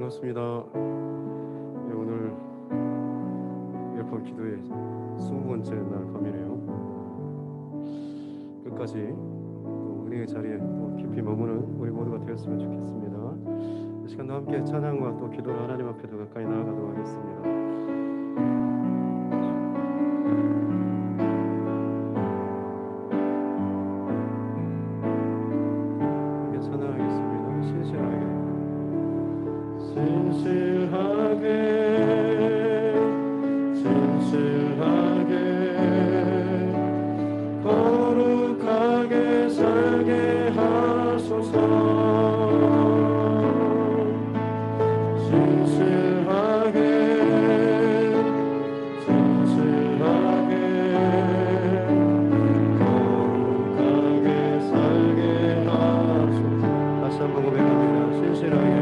반갑습니다. 네, 오늘 웰컴 기도의 20번째 날 밤이네요. 끝까지 또 은혜의 자리에 또 깊이 머무는 우리 모두가 되었으면 좋겠습니다. 이 시간도 함께 찬양과 또 기도로 하나님 앞에 더 가까이 나아가도록 하겠습니다. 거룩하게 살게 하소서. 진실하게 거룩하게 살게 하소서. 다시 한번 고백합니다. 진실하게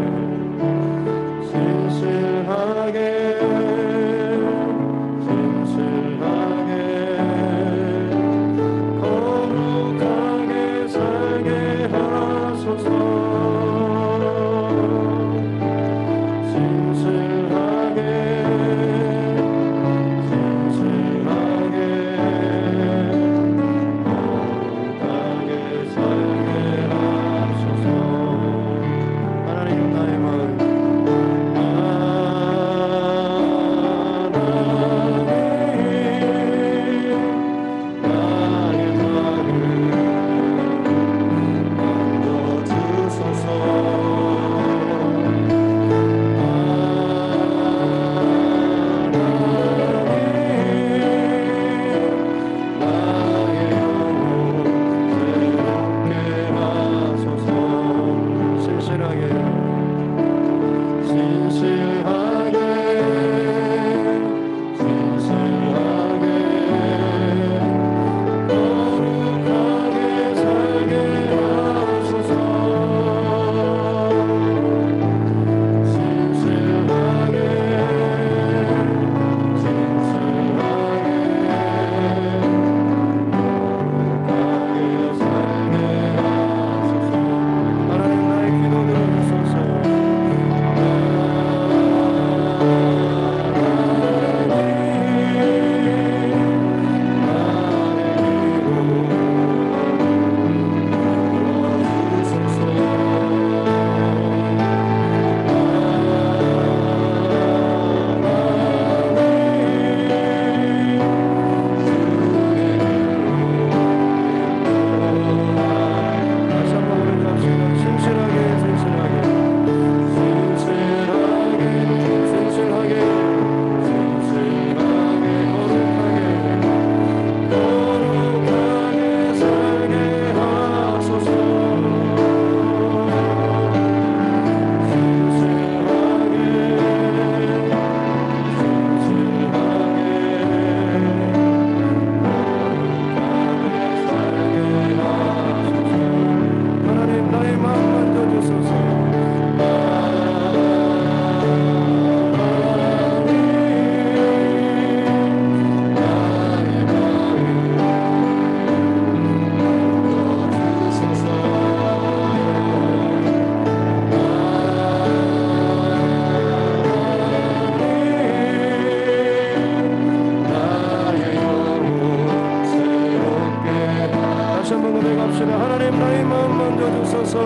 하나님 나의 마음 만져주소서.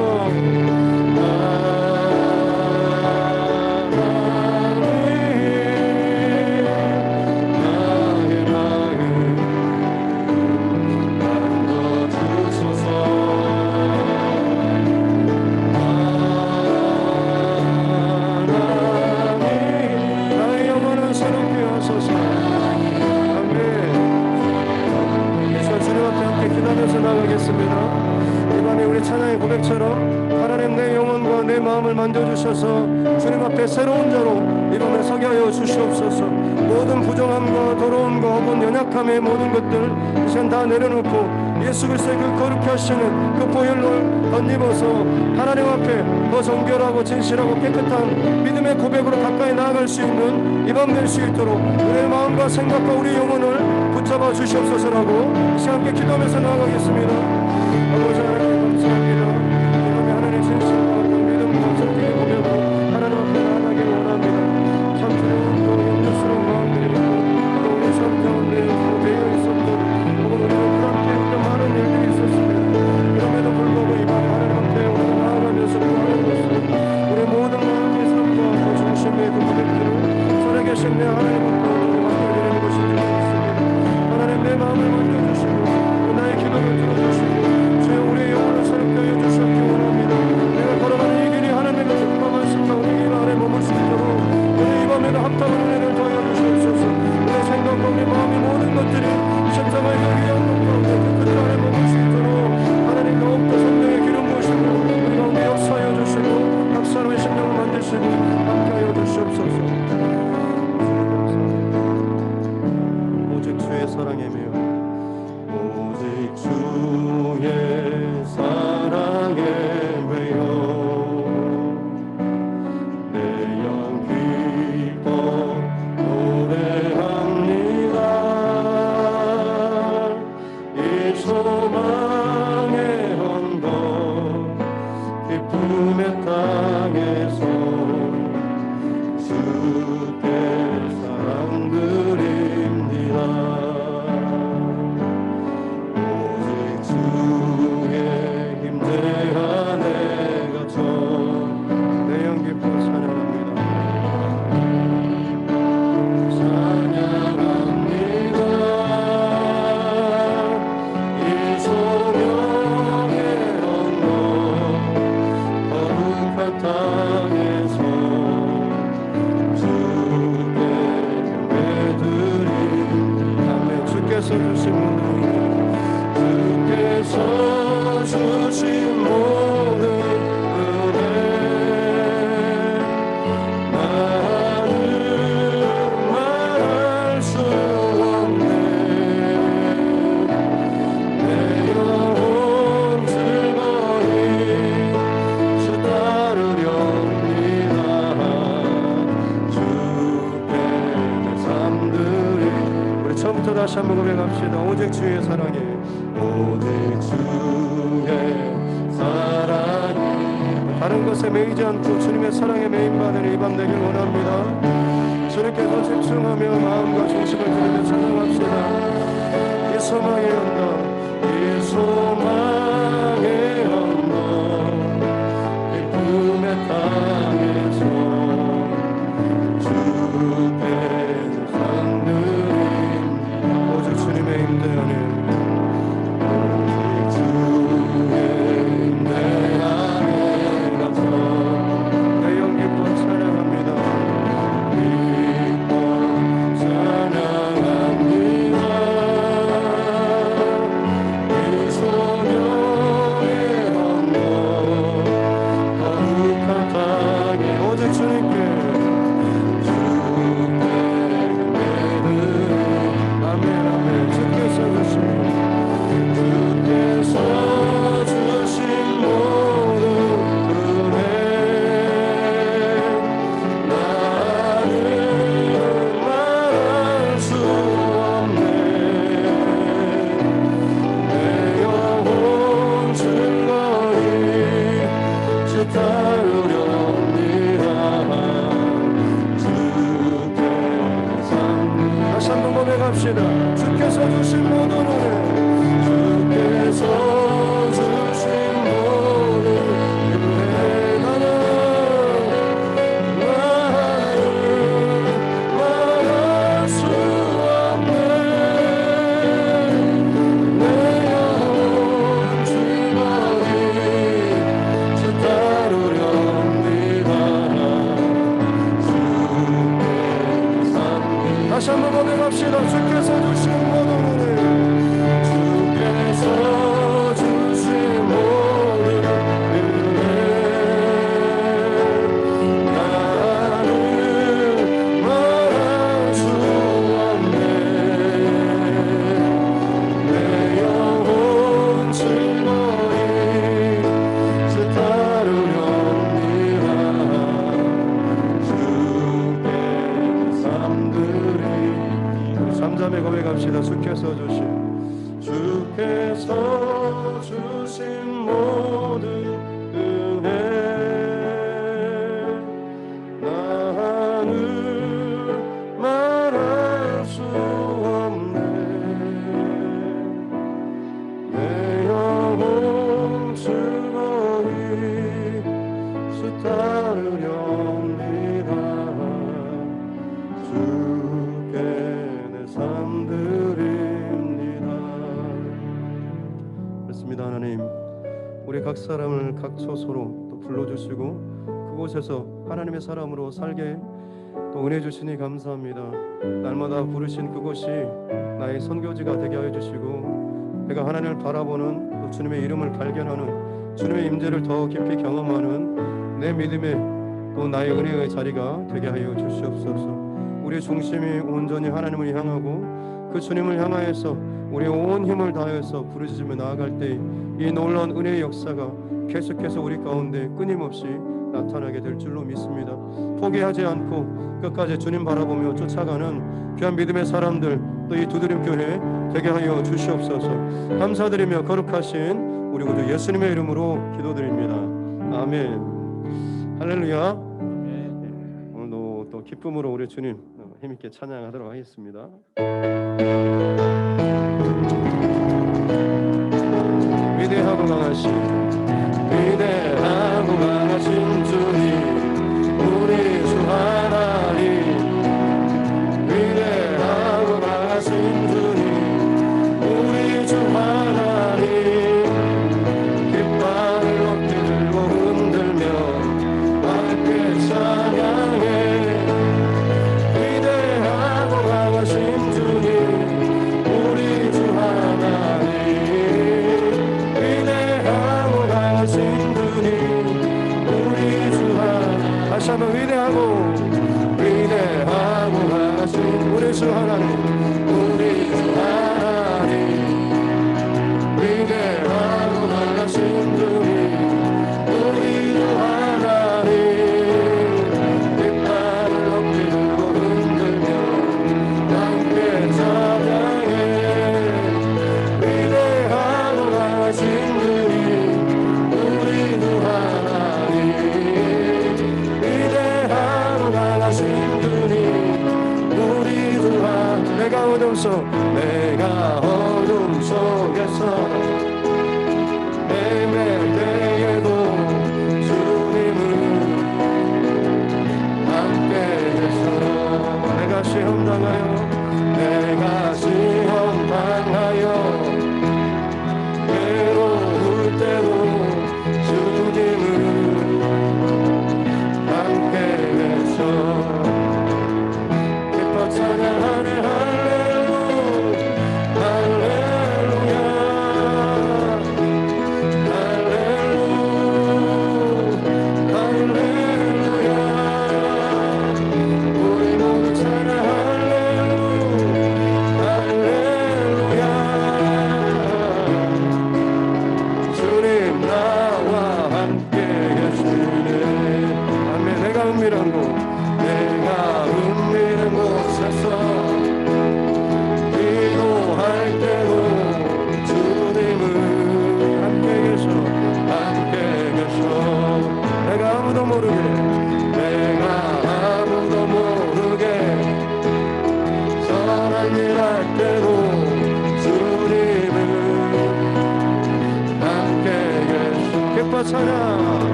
나의 영혼을 새롭게 하소서. 아멘. 이제 주님 앞에 함께 기도하면서 나가겠습니다. 이번에 우리 찬양의 고백처럼 하나님 내 영혼과 내 마음을 만져주셔서 주님 앞에 새로운 자로 이번에 서게 하여 주시옵소서. 모든 부정함과 더러움과 혹은 연약함의 모든 것들 이젠 다 내려놓고 예수 그리스도의 그 거룩히 하시는 그 보혈로 덧입어서 하나님 앞에 더 정결하고 진실하고 깨끗한 믿음의 고백으로 가까이 나아갈 수 있는 이번 될 수 있도록 우리의 마음과 생각과 우리 영혼을 붙잡아 주시옵소서라고 이 시간 함께 기도하면서 나아가겠습니다. 아버지 하나님 감사합니다. 이번에 하나님의 진실과 믿음과 성경의 고백으로 하나님 앞에 나아가겠습니다. 기쁨의 땅에서 주께 사랑 드립니다. 오직 주의 임재 안에 갇혀 내 영 기뻐 찬양합니다. 찬양합니다. 이 소명의 언덕 거룩한 땅에서 주께 예배드리. 아멘. 주께서 주신 모든 주께서 주신 모든 은혜 나는 말할 수 없네. 내 영혼 즐거이 주 따르렵니다. 주께 내 삶들이. 우리 처음부터 다시 한번 고백합시다. 오직 주의 사랑에 오직 주의 사랑이 다른 것에 매이지 않고 주님의 사랑에 매인받는 이 밤 되길 원합니다. 주님께서 집중하며 마음과 중심을 들이며 찬양합시다. 이 소망의 언덕 이 소망의 언덕 기쁨의 땅에서 주께 상드립니다. 오직 주님의 임재 안에 주께서 주신 모든 은혜 주께서 주신 모든 은혜 나는 말할 수 없네. 내 영혼 즐거이 주 따르렵니다. 주께 삶 다시 한번 고백합시다. 주께서 주신 모든 은혜 주께서 주신 모든 은혜 나는 말할 수 없네. 내 영혼 즐거이 주 따르렵니다. 주께 삶들이 삼자매 고백합시다. 주께서 주신 모든 은혜 나는 말할 수 없네. 내 영혼 즐거이 주 따르렵니다. 주께 삶 드립니다. 그렇습니다. 하나님, 우리 각 사람을 각 처소로 또 불러주시고 그곳에서 하나님의 사람으로 살게 또 은혜 주시니 감사합니다. 날마다 부르신 그곳이 나의 선교지가 되게 하여 주시고 내가 하나님을 바라보는 또 주님의 이름을 발견하는 주님의 임재를 더 깊이 경험하는 내 믿음의 또 나의 은혜의 자리가 되게 하여 주시옵소서. 우리의 중심이 온전히 하나님을 향하고 그 주님을 향하여서 우리의 온 힘을 다해서 부르짖으며 나아갈 때 이 놀라운 은혜의 역사가 계속해서 우리 가운데 끊임없이 나타나게 될 줄로 믿습니다. 포기하지 않고 끝까지 주님 바라보며 쫓아가는 귀한 믿음의 사람들 또 이 두드림 교회 되게 하여 주시옵소서. 감사드리며 거룩하신 우리 구주 예수님의 이름으로 기도드립니다. 아멘. 할렐루야. 오늘도 또 기쁨으로 우리 주님 힘있게 찬양하도록 하겠습니다. 위대하고 강하신 주님 우리 주 하나님, 위대하고 강하신 주님 우리 주 하나님, 깃발을 높이 들고 흔들며 함께 찬양해. 위대하고 강하신 주님 우리 주 하나님, 위대하고 강하신 주님 우리 주 하나님. 다시 한번 위대하고 강하신 우리 주 하나님, 우리 주 하나님, 위대하고 강하신 주님 우리 주 하나님, 깃발을 높이 들고 흔들며 함께 찬양해. 위대하고 강하신 주님 우리 주 하나님, 위대하고 강하신 주님 우리 주 하나님. 내가 어둠 속에서 헤맬 때에도 주님은 함께 계셔. 내가 시험 당하여 외로울 때도 주님은 함께 계셔. 기뻐 찬양하네.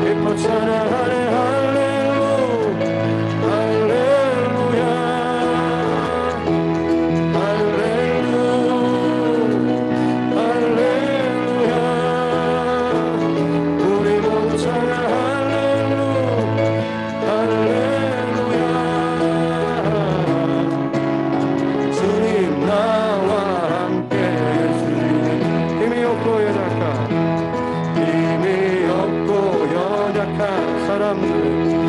기뻐 찬양하네. 할렐루야, 할렐루야, 할렐루야. 우리 모두 찬양. 할렐루야, 주님 나와 함께 계시네. 힘이 없고 연약한 사람들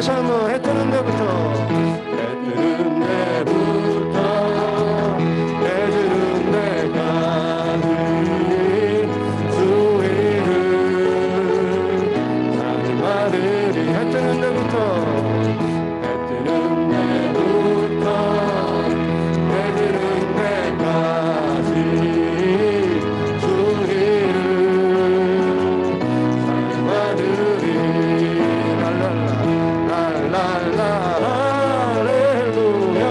다시 한번 해 뜨는 데부터 해 뜨는 데부터 해 지는 데까지 주 이름 찬양하리니 해 뜨는 데부터 해 뜨는 데부터 해 지는 데까지 주 이름 찬양하리니 랄랄라 할렐루야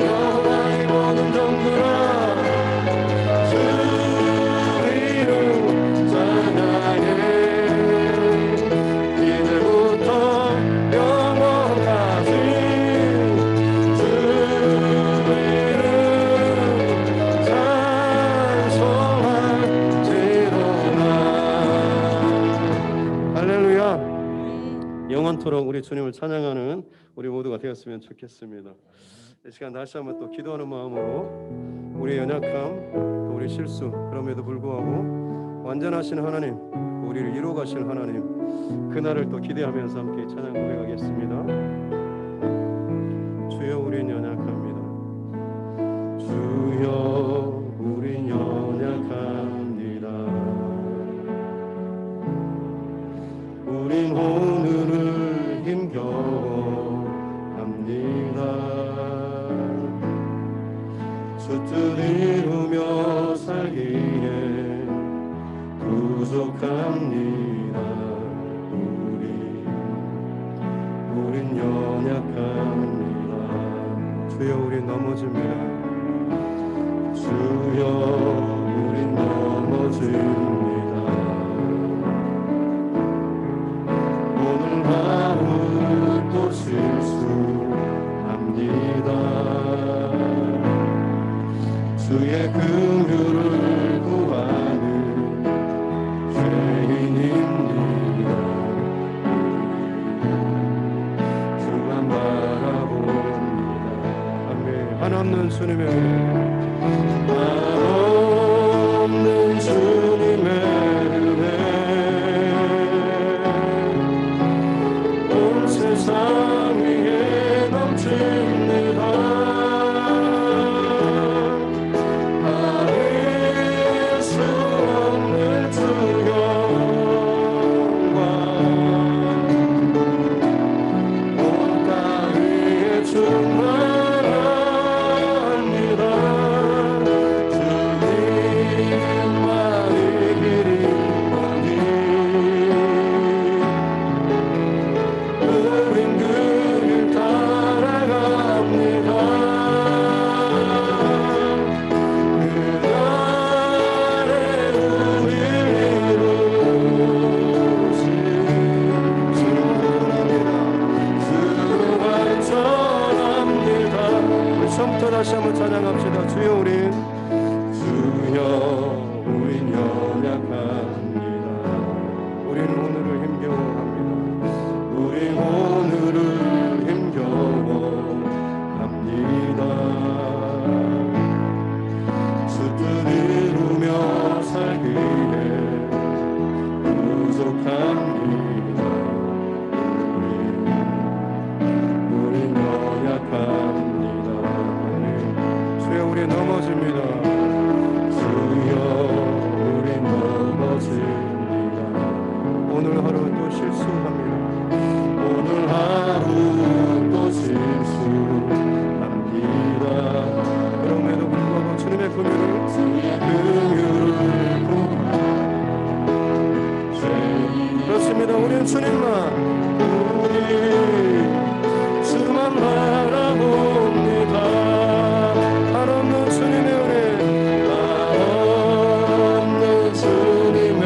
여호와의 모든 종들아 주 이름 찬양해 이제부터 영원까지 주 이름 찬송할지로다. 할렐루야. 영원토록 우리 주님을 찬양하는 우리 모두가 되었으면 좋겠습니다. 이 시간 다시 한번 또 기도하는 마음으로 우리의 연약함, 또 우리 실수, 그럼에도 불구하고 완전하신 하나님, 우리를 이루어 가실 하나님, 그날을 또 기대하면서 함께 찬양 고백하겠습니다. 주여 우린 연약합니다. 주여 우린 연약합니다. 우린 오늘을 힘겨워합니다. 주 뜻 이루며 살기에 부족합니다. 우린 연약합니다. 주여 우린 넘어집니다. 주여 우린 넘어집니다. 오늘 하루 또 실수합니다. 주의 긍휼을 구하는 죄인입니다. 주만 바라봅니다. 아멘. 한없는 주님의 은혜, 한없는 주님의 은혜, 온 세상 위에 넘칩니다. 아릴 수 없는 주 영광, 온 땅위에 충만합니다. 주님만이 길이오니 우린 그 길 따라갑니다. 그날에 우릴 이루시 주합니다. 주완전합니다. 우리 처음부터 다시 한번 찬양합시다. 주여 우린 연약합니다. 우린 오늘을 힘겨워합니다. 우린 오늘을 힘겨워합니다. 주 뜻 이루며 살기에 부족합니다. 우린 연약합니다. 주여 우리 넘어집니다. 주여 우리 넘어집니다. 오늘 하루 또 실수합니다. 오늘 하루 또 실수합니다. 그럼에도 불구하고 주님의 긍휼을 그렇습니다. 우리는 주님만 바라봅니다. 한없는 주님의 은혜, 한없는 주님의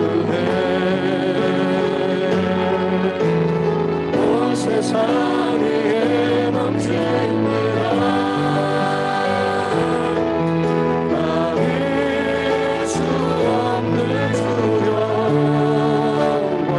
은혜, 온 세상 위에 넘칩니다. 아닐 수 없는 주 영광,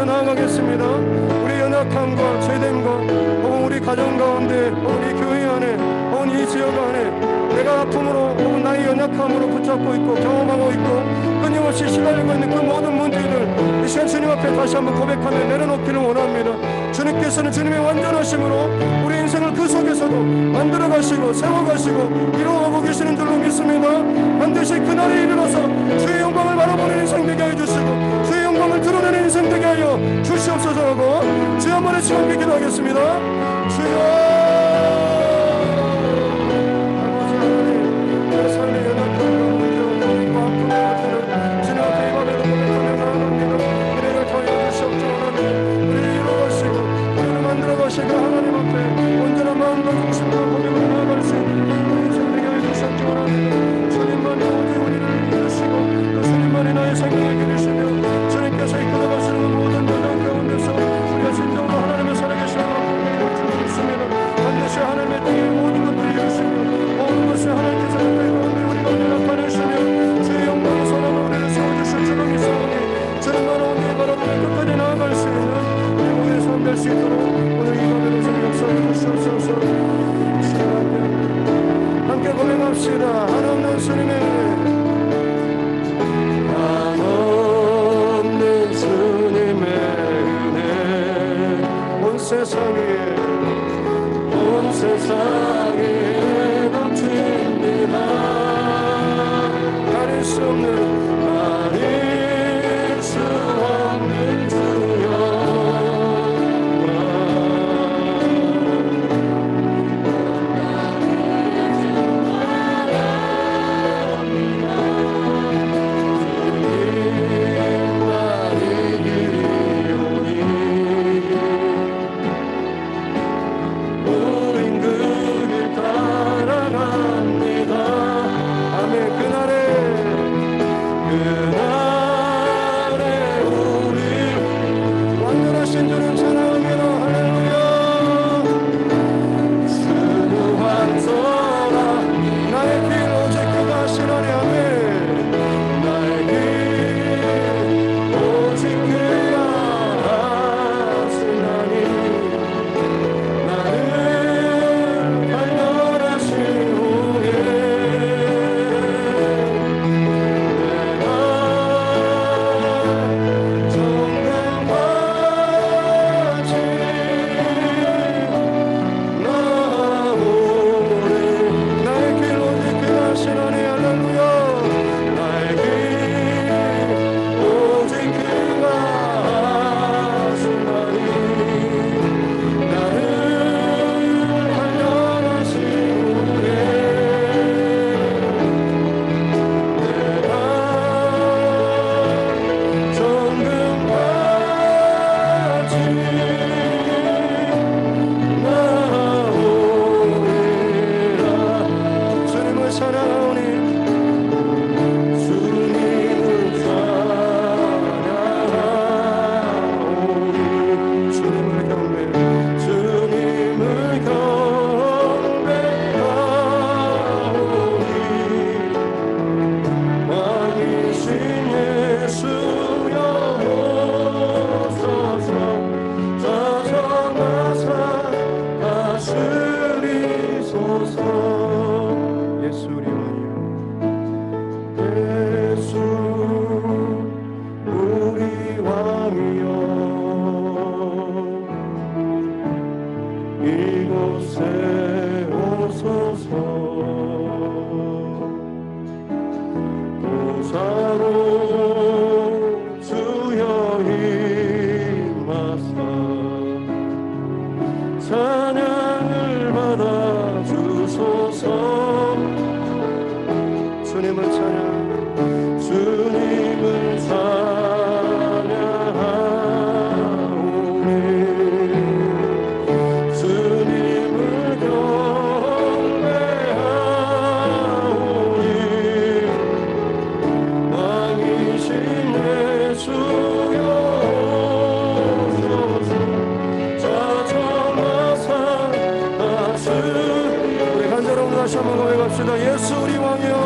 나아가겠습니다. 우리 연약함과 죄됨과 혹은 우리 가정 가운데 혹은 이 교회 안에 혹은 이 지역 안에 내가 아픔으로 혹은 나의 연약함으로 붙잡고 있고 경험하고 있고 끊임없이 시달리고 있는 그 모든 문제들 이 시간 주님 앞에 다시 한번 고백하며 내려놓기를 원합니다. 주님께서는 주님의 완전하심으로 우리 인생을 그 속에서도 만들어가시고 세워가시고 이루어가고 계시는 줄로 믿습니다. 반드시 그날에 이르러서 주의 영광을 바라보는 인생 되게 해주시고 주의 영광을 드러내는 인생 되게 하여 주시옵소서 하고 주여 한번의 시간 믿기도 하겠습니다. 주여 삶의 연약함과 문제와 고민과 아픔과 것들을 주님 앞에 이 밤에도 고백하며 나아갑니다. 은혜를 더하여 주시옵소서 하나님. 우리를 이루어가시고 우리를 만들어가시고 하나님 앞에 온전한 마음과 중심과 고백으로 나아갈 수 있는 우리 인생 되게 하여 주시옵소서 하나님. 주님만이 오직 우리를 이루시고 또 주님만이 나의 생명을 기르시며 주님께서 이끌어가시는 그 모든 연약 가운데서 우리가 진정으로 하나님의 살아계시는 고백을 주고 있습니다. 반드시 하나님의 뜻의 모든 것들을 이루시며 모든 것을 하나님께서 주의 영광의 선함을 우리를 세워주실 줄로 믿사오니 주님만 오니 바라보며 끝까지 나아갈 수 있는 우리의 삶 될 수 있도록 오늘 이 밤에 주님 역사해 주시옵소서. 함께 고백합시다. 한없는 주님의 은혜 한없는 주님의 은혜 온 세상에 넘칩니다. 가릴 수 없는 주여 우린 그 길 따라갑니다. 아멘. 그날에 우리 완전하신 주님 찬양합니다. 할렐루야. 수고한서라 나의 길 오직 그가 하시나니. 아멘. 나의 길 오직 그가 하시나니 나를 발견하신 후에 다시 한번 고백합시다. 예수 우리 왕이여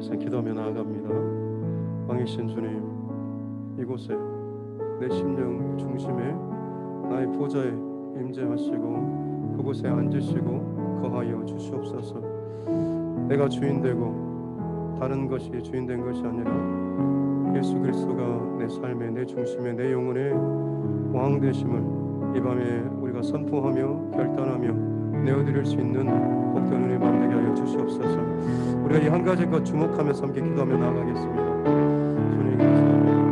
이제 기도하며 나아갑니다. 왕이신 주님, 이곳에 내 심령 중심에 나의 보좌에 임재하시고 그곳에 앉으시고 거하여 주시옵소서. 내가 주인 되고 다른 것이 주인 된 것이 아니라 예수 그리스도가 내 삶의 내 중심의 내 영혼의 왕 되심을 이 밤에 우리가 선포하며 결단하며 내어드릴 수 있는 복된 은혜 밤 되게 하여 주시옵소서. 우리가 이 한 가지 것 주목하며 함께 기도하며 나아가겠습니다. 주님 감사합니다.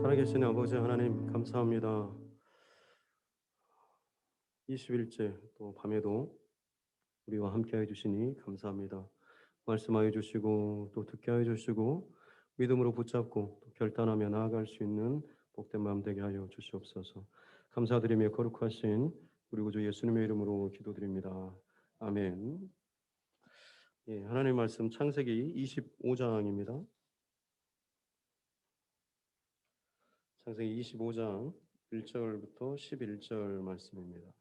살아계신 아버지 하나님 감사합니다. 20일째 또 밤에도 우리와 함께해 주시니 감사합니다. 말씀하여 주시고 또 듣게 하여 주시고 믿음으로 붙잡고 또 결단하며 나아갈 수 있는 복된 마음 되게 하여 주시옵소서. 감사드리며 거룩하신 우리 구주 예수님의 이름으로 기도드립니다. 아멘. 예, 하나님의 말씀 창세기 25장입니다. 창세기 25장 1절부터 11절 말씀입니다.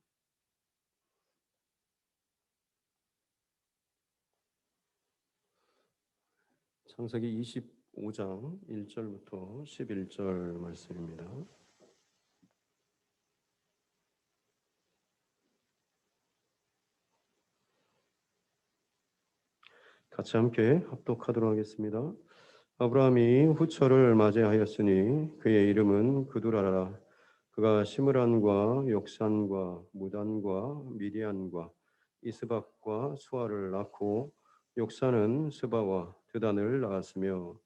창세기 25장 1절부터 11절 말씀입니다. 같이 함께 합독하도록 하겠습니다. 아브라함이 후처를 맞이하였으니 그의 이름은 그두라라. 그가 시므란과 욕산과 무단과 미디안과 이스박과 수아를 낳고 욕산은 스바와 드단을 낳았으며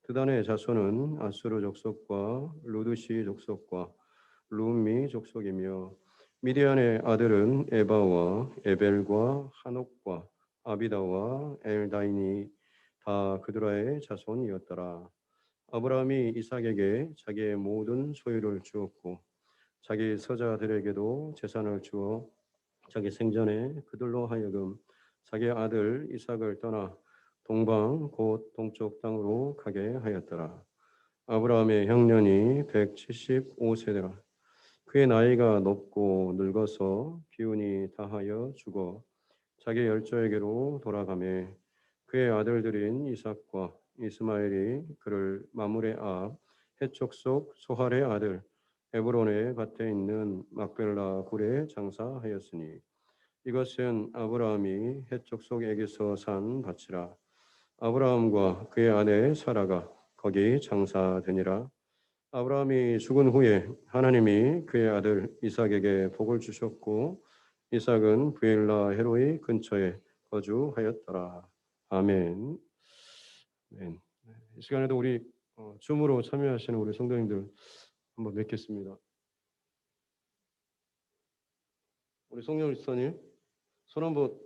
드단의 자손은 아수르 족속과 루드시 족속과 룸미 족속이며 미디안의 아들은 에바와 에벨과 하녹과 아비다와 엘다인이 다 그드라의 자손이었더라. 아브라함이 이삭에게 자기의 모든 소유를 주었고 자기 서자들에게도 재산을 주어 자기 생전에 그들로 하여금 자기 아들 이삭을 떠나 동방 곧 동쪽 땅으로 가게 하였더라. 아브라함의 형년이 175세더라. 그의 나이가 높고 늙어서 기운이 다하여 죽어 자기 열조에게로 돌아가매 그의 아들들인 이삭과 이스마엘이 그를 마므레 앞 해쪽 속 소할의 아들 에브론의 밭에 있는 막벨라 굴에 장사하였으니 이것은 아브라함이 해쪽 속에게서 산 밭이라. 아브라함과 그의 아내 사라가 거기 장사되니라. 아브라함이 죽은 후에 하나님이 그의 아들 이삭에게 복을 주셨고 이삭은 브엘라 헤로이 근처에 거주하였더라. 아멘. 아멘. 이 시간에도 우리 줌으로 참여하시는 우리 성도님들 한번 뵙겠습니다. 우리 송영 집사님 손 한번.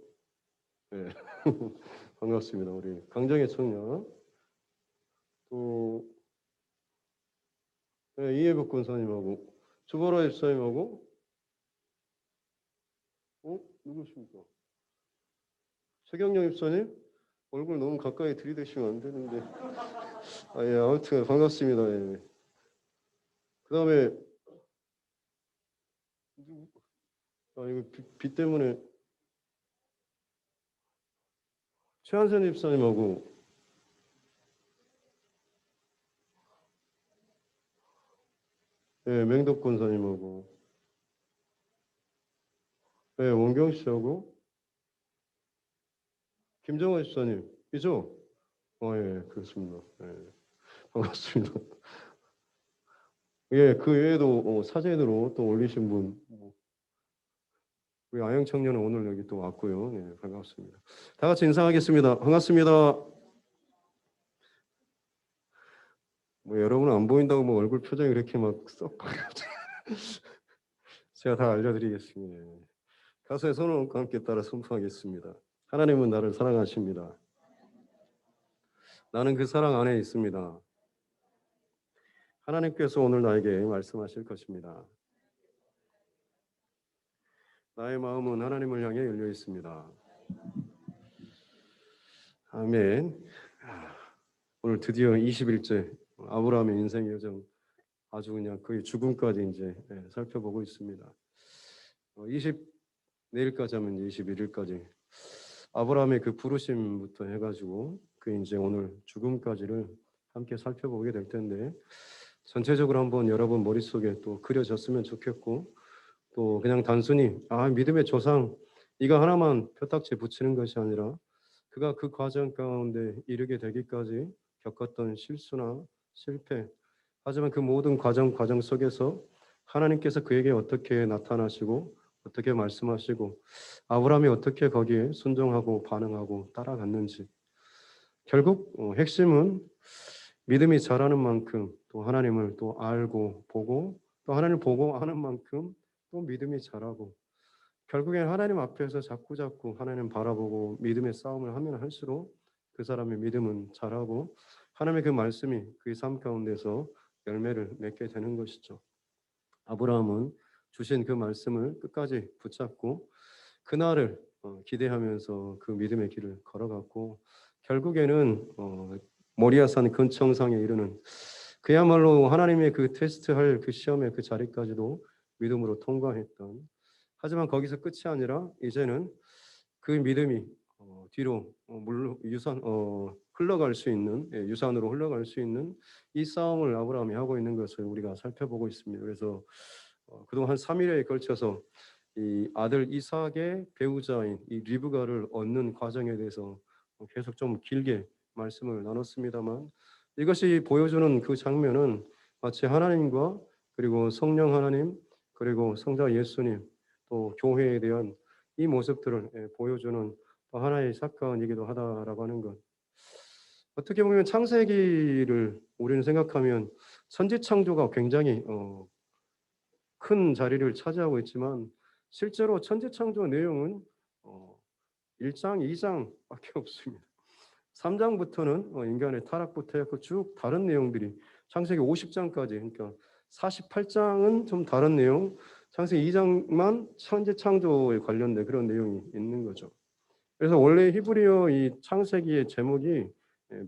네. 반갑습니다. 우리 강정의 청년 또 네, 이해복 권사님하고 주보라 집사님하고 누구십니까? 최경영 집사님 얼굴 너무 가까이 들이대시면 안 되는데. 예, 아무튼 반갑습니다. 예. 그 다음에 이거 비 때문에 최한선 집사님하고 예, 맹덕 권사님하고 예, 원경 씨하고 김정환 집사님이죠? 예, 그렇습니다. 예, 반갑습니다. 예, 그 외에도 사진으로 또 올리신 분, 우리 아영 청년은 오늘 여기 또 왔고요. 예, 반갑습니다. 다 같이 인사하겠습니다. 반갑습니다. 뭐 여러분은 안 보인다고 뭐 얼굴 표정이 이렇게 막 썩 제가 다 알려드리겠습니다. 가수의 손을 얹고 함께 따라 선포하겠습니다. 하나님은 나를 사랑하십니다. 나는 그 사랑 안에 있습니다. 하나님께서 오늘 나에게 말씀하실 것입니다. 나의 마음은 하나님을 향해 열려 있습니다. 아멘. 오늘 드디어 20일째 아브라함의 인생 여정, 아주 그냥 거의 죽음까지 이제 살펴보고 있습니다. 내일까지 하면 21일까지 아브라함의 그 부르심부터 해가지고 그 이제 오늘 죽음까지를 함께 살펴보게 될 텐데, 전체적으로 한번 여러분 머릿속에 또 그려졌으면 좋겠고, 또 그냥 단순히 믿음의 조상 이거 하나만 표딱지 붙이는 것이 아니라 그가 그 과정 가운데 이르게 되기까지 겪었던 실수나 실패, 하지만 그 모든 과정 속에서 하나님께서 그에게 어떻게 나타나시고 어떻게 말씀하시고 아브라함이 어떻게 거기에 순종하고 반응하고 따라갔는지, 결국 핵심은 믿음이 자라는 만큼 또 하나님을 또 알고 보고 또 하나님을 보고 하는 만큼 또 믿음이 자라고, 결국엔 하나님 앞에서 자꾸 하나님 바라보고 믿음의 싸움을 하면 할수록 그 사람의 믿음은 자라고 하나님의 그 말씀이 그의 삶 가운데서 열매를 맺게 되는 것이죠. 아브라함은 주신 그 말씀을 끝까지 붙잡고 그날을 기대하면서 그 믿음의 길을 걸어갔고, 결국에는 모리아산 근청상에 이르는 그야말로 하나님의 그 테스트할 그 시험의 그 자리까지도 믿음으로 통과했던, 하지만 거기서 끝이 아니라 이제는 그 믿음이 뒤로 흘러갈 수 있는, 유산으로 흘러갈 수 있는 이 싸움을 아브라함이 하고 있는 것을 우리가 살펴보고 있습니다. 그래서 그동안 한 3일에 걸쳐서 이 아들 이삭의 배우자인 이 리브가를 얻는 과정에 대해서 계속 좀 길게 말씀을 나눴습니다만, 이것이 보여주는 그 장면은 마치 하나님과 그리고 성령 하나님 그리고 성자 예수님 또 교회에 대한 이 모습들을 보여주는 하나의 사건이기도 하다라고 하는 것. 어떻게 보면 창세기를 우리는 생각하면 천지창조가 굉장히 큰 자리를 차지하고 있지만, 실제로 천지창조 내용은 1장, 2장밖에 없습니다. 3장부터는 인간의 타락부터 해서 쭉 다른 내용들이, 창세기 50장까지, 그러니까 48장은 좀 다른 내용, 창세기 2장만 천지창조에 관련된 그런 내용이 있는 거죠. 그래서 원래 히브리어 이 창세기의 제목이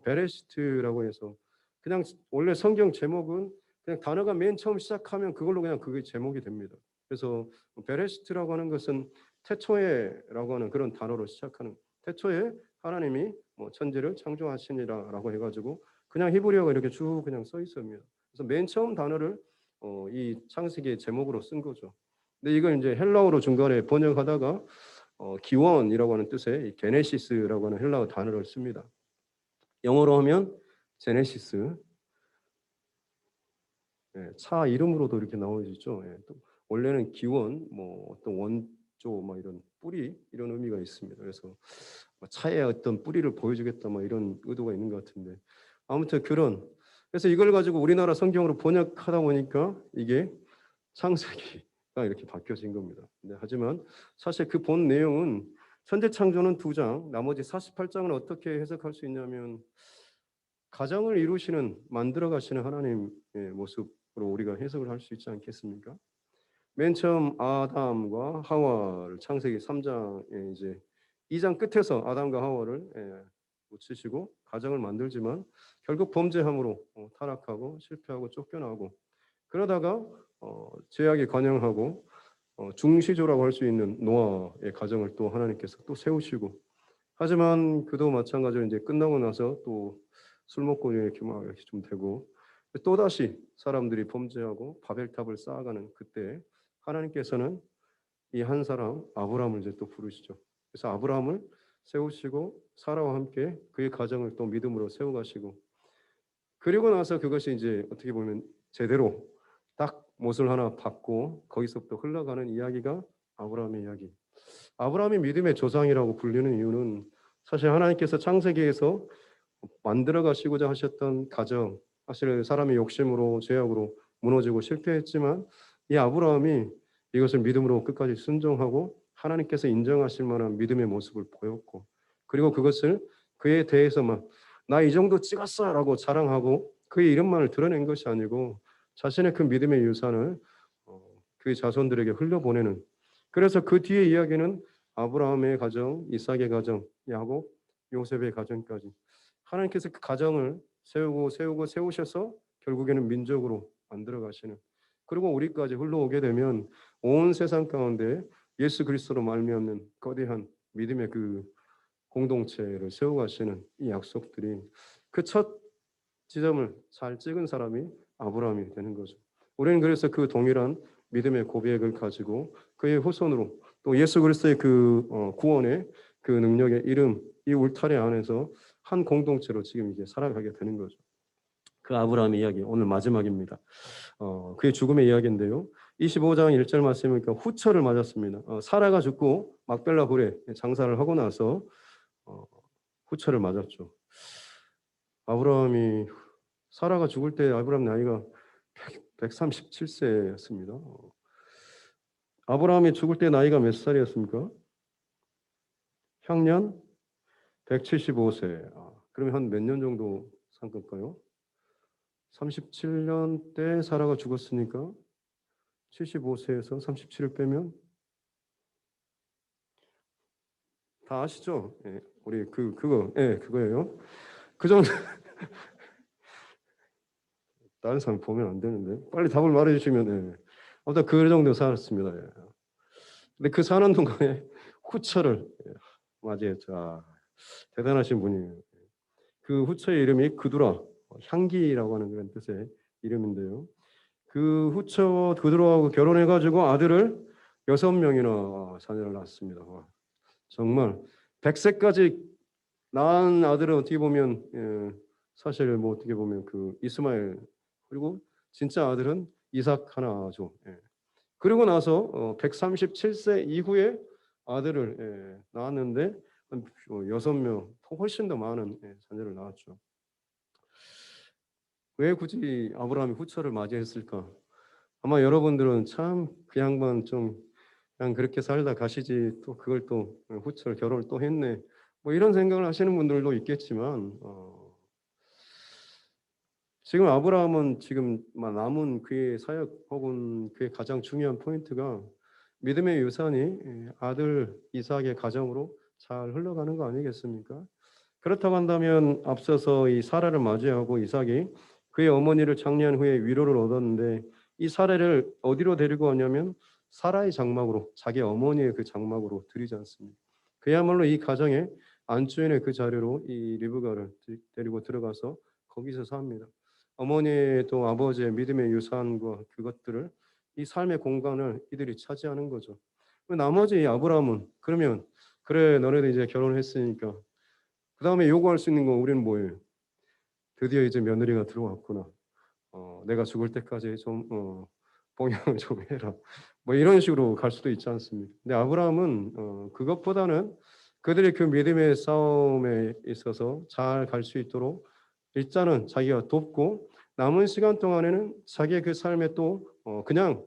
베레시트라고 해서, 그냥 원래 성경 제목은 그냥 단어가 맨 처음 시작하면 그걸로 그냥 그게 제목이 됩니다. 그래서 베레시트라고 하는 것은 태초에라고 하는 그런 단어로 시작하는, 태초에 하나님이 천지를 창조하시니라라고 해가지고 그냥 히브리어가 이렇게 쭉 그냥 써 있습니다. 그래서 맨 처음 단어를 이 창세기의 제목으로 쓴 거죠. 근데 이걸 이제 헬라어로 중간에 번역하다가 기원이라고 하는 뜻의 게네시스라고 하는 헬라어 단어를 씁니다. 영어로 하면 제네시스, 차 이름으로도 이렇게 나오죠. 또 원래는 기원, 어떤 원조, 이런 뿌리, 이런 의미가 있습니다. 그래서 차의 어떤 뿌리를 보여주겠다, 이런 의도가 있는 것 같은데, 아무튼 그래서 이걸 가지고 우리나라 성경으로 번역하다 보니까 이게 창세기가 이렇게 바뀌어진 겁니다. 하지만 사실 그 본 내용은 천지 창조는 2장, 나머지 48장은 어떻게 해석할 수 있냐면 가정을 이루시는, 만들어 가시는 하나님의 모습으로 우리가 해석을 할 수 있지 않겠습니까? 맨 처음 아담과 하와를 창세기 3장에 이제 2장 끝에서 아담과 하와를 놓치시고 가정을 만들지만 결국 범죄함으로 타락하고 실패하고 쫓겨나고, 그러다가 죄악에 관영하고 중시조라고 할 수 있는 노아의 가정을 또 하나님께서 또 세우시고, 하지만 그도 마찬가지로 이제 끝나고 나서 또 술 먹고 이렇게 이렇게 좀 되고 또 다시 사람들이 범죄하고 바벨탑을 쌓아가는 그때 하나님께서는 이 한 사람 아브라함을 이제 또 부르시죠. 그래서 아브라함을 세우시고 사라와 함께 그의 가정을 또 믿음으로 세워가시고, 그리고 나서 그것이 이제 어떻게 보면 제대로 딱 못을 하나 받고 거기서부터 흘러가는 이야기가 아브라함의 이야기. 아브라함이 믿음의 조상이라고 불리는 이유는 사실 하나님께서 창세기에서 만들어 가시고자 하셨던 가정, 사실 사람의 욕심으로 죄악으로 무너지고 실패했지만 이 아브라함이 이것을 믿음으로 끝까지 순종하고 하나님께서 인정하실 만한 믿음의 모습을 보였고, 그리고 그것을 그에 대해서 막 나 이 정도 찍었어라고 자랑하고 그의 이름만을 드러낸 것이 아니고 자신의 그 믿음의 유산을 그의 자손들에게 흘려보내는, 그래서 그 뒤에 이야기는 아브라함의 가정, 이삭의 가정, 야곱, 요셉의 가정까지 하나님께서 그 가정을 세우고 세우셔서 결국에는 민족으로 만들어 가시는, 그리고 우리까지 흘러오게 되면 온 세상 가운데 예수 그리스도로 말미암는 거대한 믿음의 그 공동체를 세워가시는 이 약속들이, 그 첫 지점을 잘 찍은 사람이 아브라함이 되는 거죠. 우리는 그래서 그 동일한 믿음의 고백을 가지고 그의 후손으로 또 예수 그리스도의 그 구원의 그 능력의 이름, 이 울타리 안에서 한 공동체로 지금 이제 살아가게 되는 거죠. 그 아브라함의 이야기 오늘 마지막입니다. 그의 죽음의 이야기인데요. 25장 1절 말씀이니까 후처를 맞았습니다. 사라가 죽고 막벨라 굴에 장사를 하고 나서 후처를 맞았죠. 아브라함이 사라가 죽을 때 아브라함 나이가 137세였습니다. 아브라함이 죽을 때 나이가 몇 살이었습니까? 향년 175세. 그러면 한 몇 년 정도 산 걸까요? 37년 때 사라가 죽었으니까 75세에서 37을 빼면 다 아시죠? 예, 우리 그거예요. 그 정도. 다른 사람 보면 안 되는데 빨리 답을 말해주시면. 예. 아무튼 그 정도 살았습니다. 예. 근데 그 사는 동안에 후처를 맞이했죠. 대단하신 분이에요. 그 후처의 이름이 그두라, 향기라고 하는 그런 뜻의 이름인데요. 그 후처 그두라하고 결혼해가지고 아들을 6명이나 자녀를 낳았습니다. 정말 100세까지 낳은 아들은 어떻게 보면 사실 뭐 어떻게 보면 그 이스마엘, 그리고 진짜 아들은 이삭 하나죠. 그리고 나서 137세 이후에 아들을 낳았는데 한 6명, 훨씬 더 많은 자녀를 낳았죠. 왜 굳이 아브라함이 후처를 맞이했을까? 아마 여러분들은 참 그 양반 좀 그냥 그렇게 살다 가시지, 또 그걸 또 후처를 결혼을 또 했네, 뭐 이런 생각을 하시는 분들도 있겠지만, 지금 아브라함은 지금 남은 그의 사역 혹은 그의 가장 중요한 포인트가 믿음의 유산이 아들 이삭의 가정으로 잘 흘러가는 거 아니겠습니까? 그렇다고 한다면 앞서서 이 사라를 맞이하고 이삭이 그의 어머니를 장례한 후에 위로를 얻었는데, 이 사라를 어디로 데리고 왔냐면 사라의 장막으로, 자기 어머니의 그 장막으로 들이지 않습니까? 그야말로 이 가정의 안주인의 그 자리로 이 리브가를 데리고 들어가서 거기서 삽니다. 어머니의 또 아버지의 믿음의 유산과 그것들을, 이 삶의 공간을 이들이 차지하는 거죠. 나머지 아브라함은 그러면 그래 너네들 이제 결혼했으니까 그 다음에 요구할 수 있는 건 우리는 뭐예요? 드디어 이제 며느리가 들어왔구나. 내가 죽을 때까지 좀 봉양을 좀 해라. 뭐 이런 식으로 갈 수도 있지 않습니까? 근데 아브라함은 그것보다는 그들의 그 믿음의 싸움에 있어서 잘 갈 수 있도록 일단은 자기가 돕고, 남은 시간 동안에는 자기의 그 삶에 또 그냥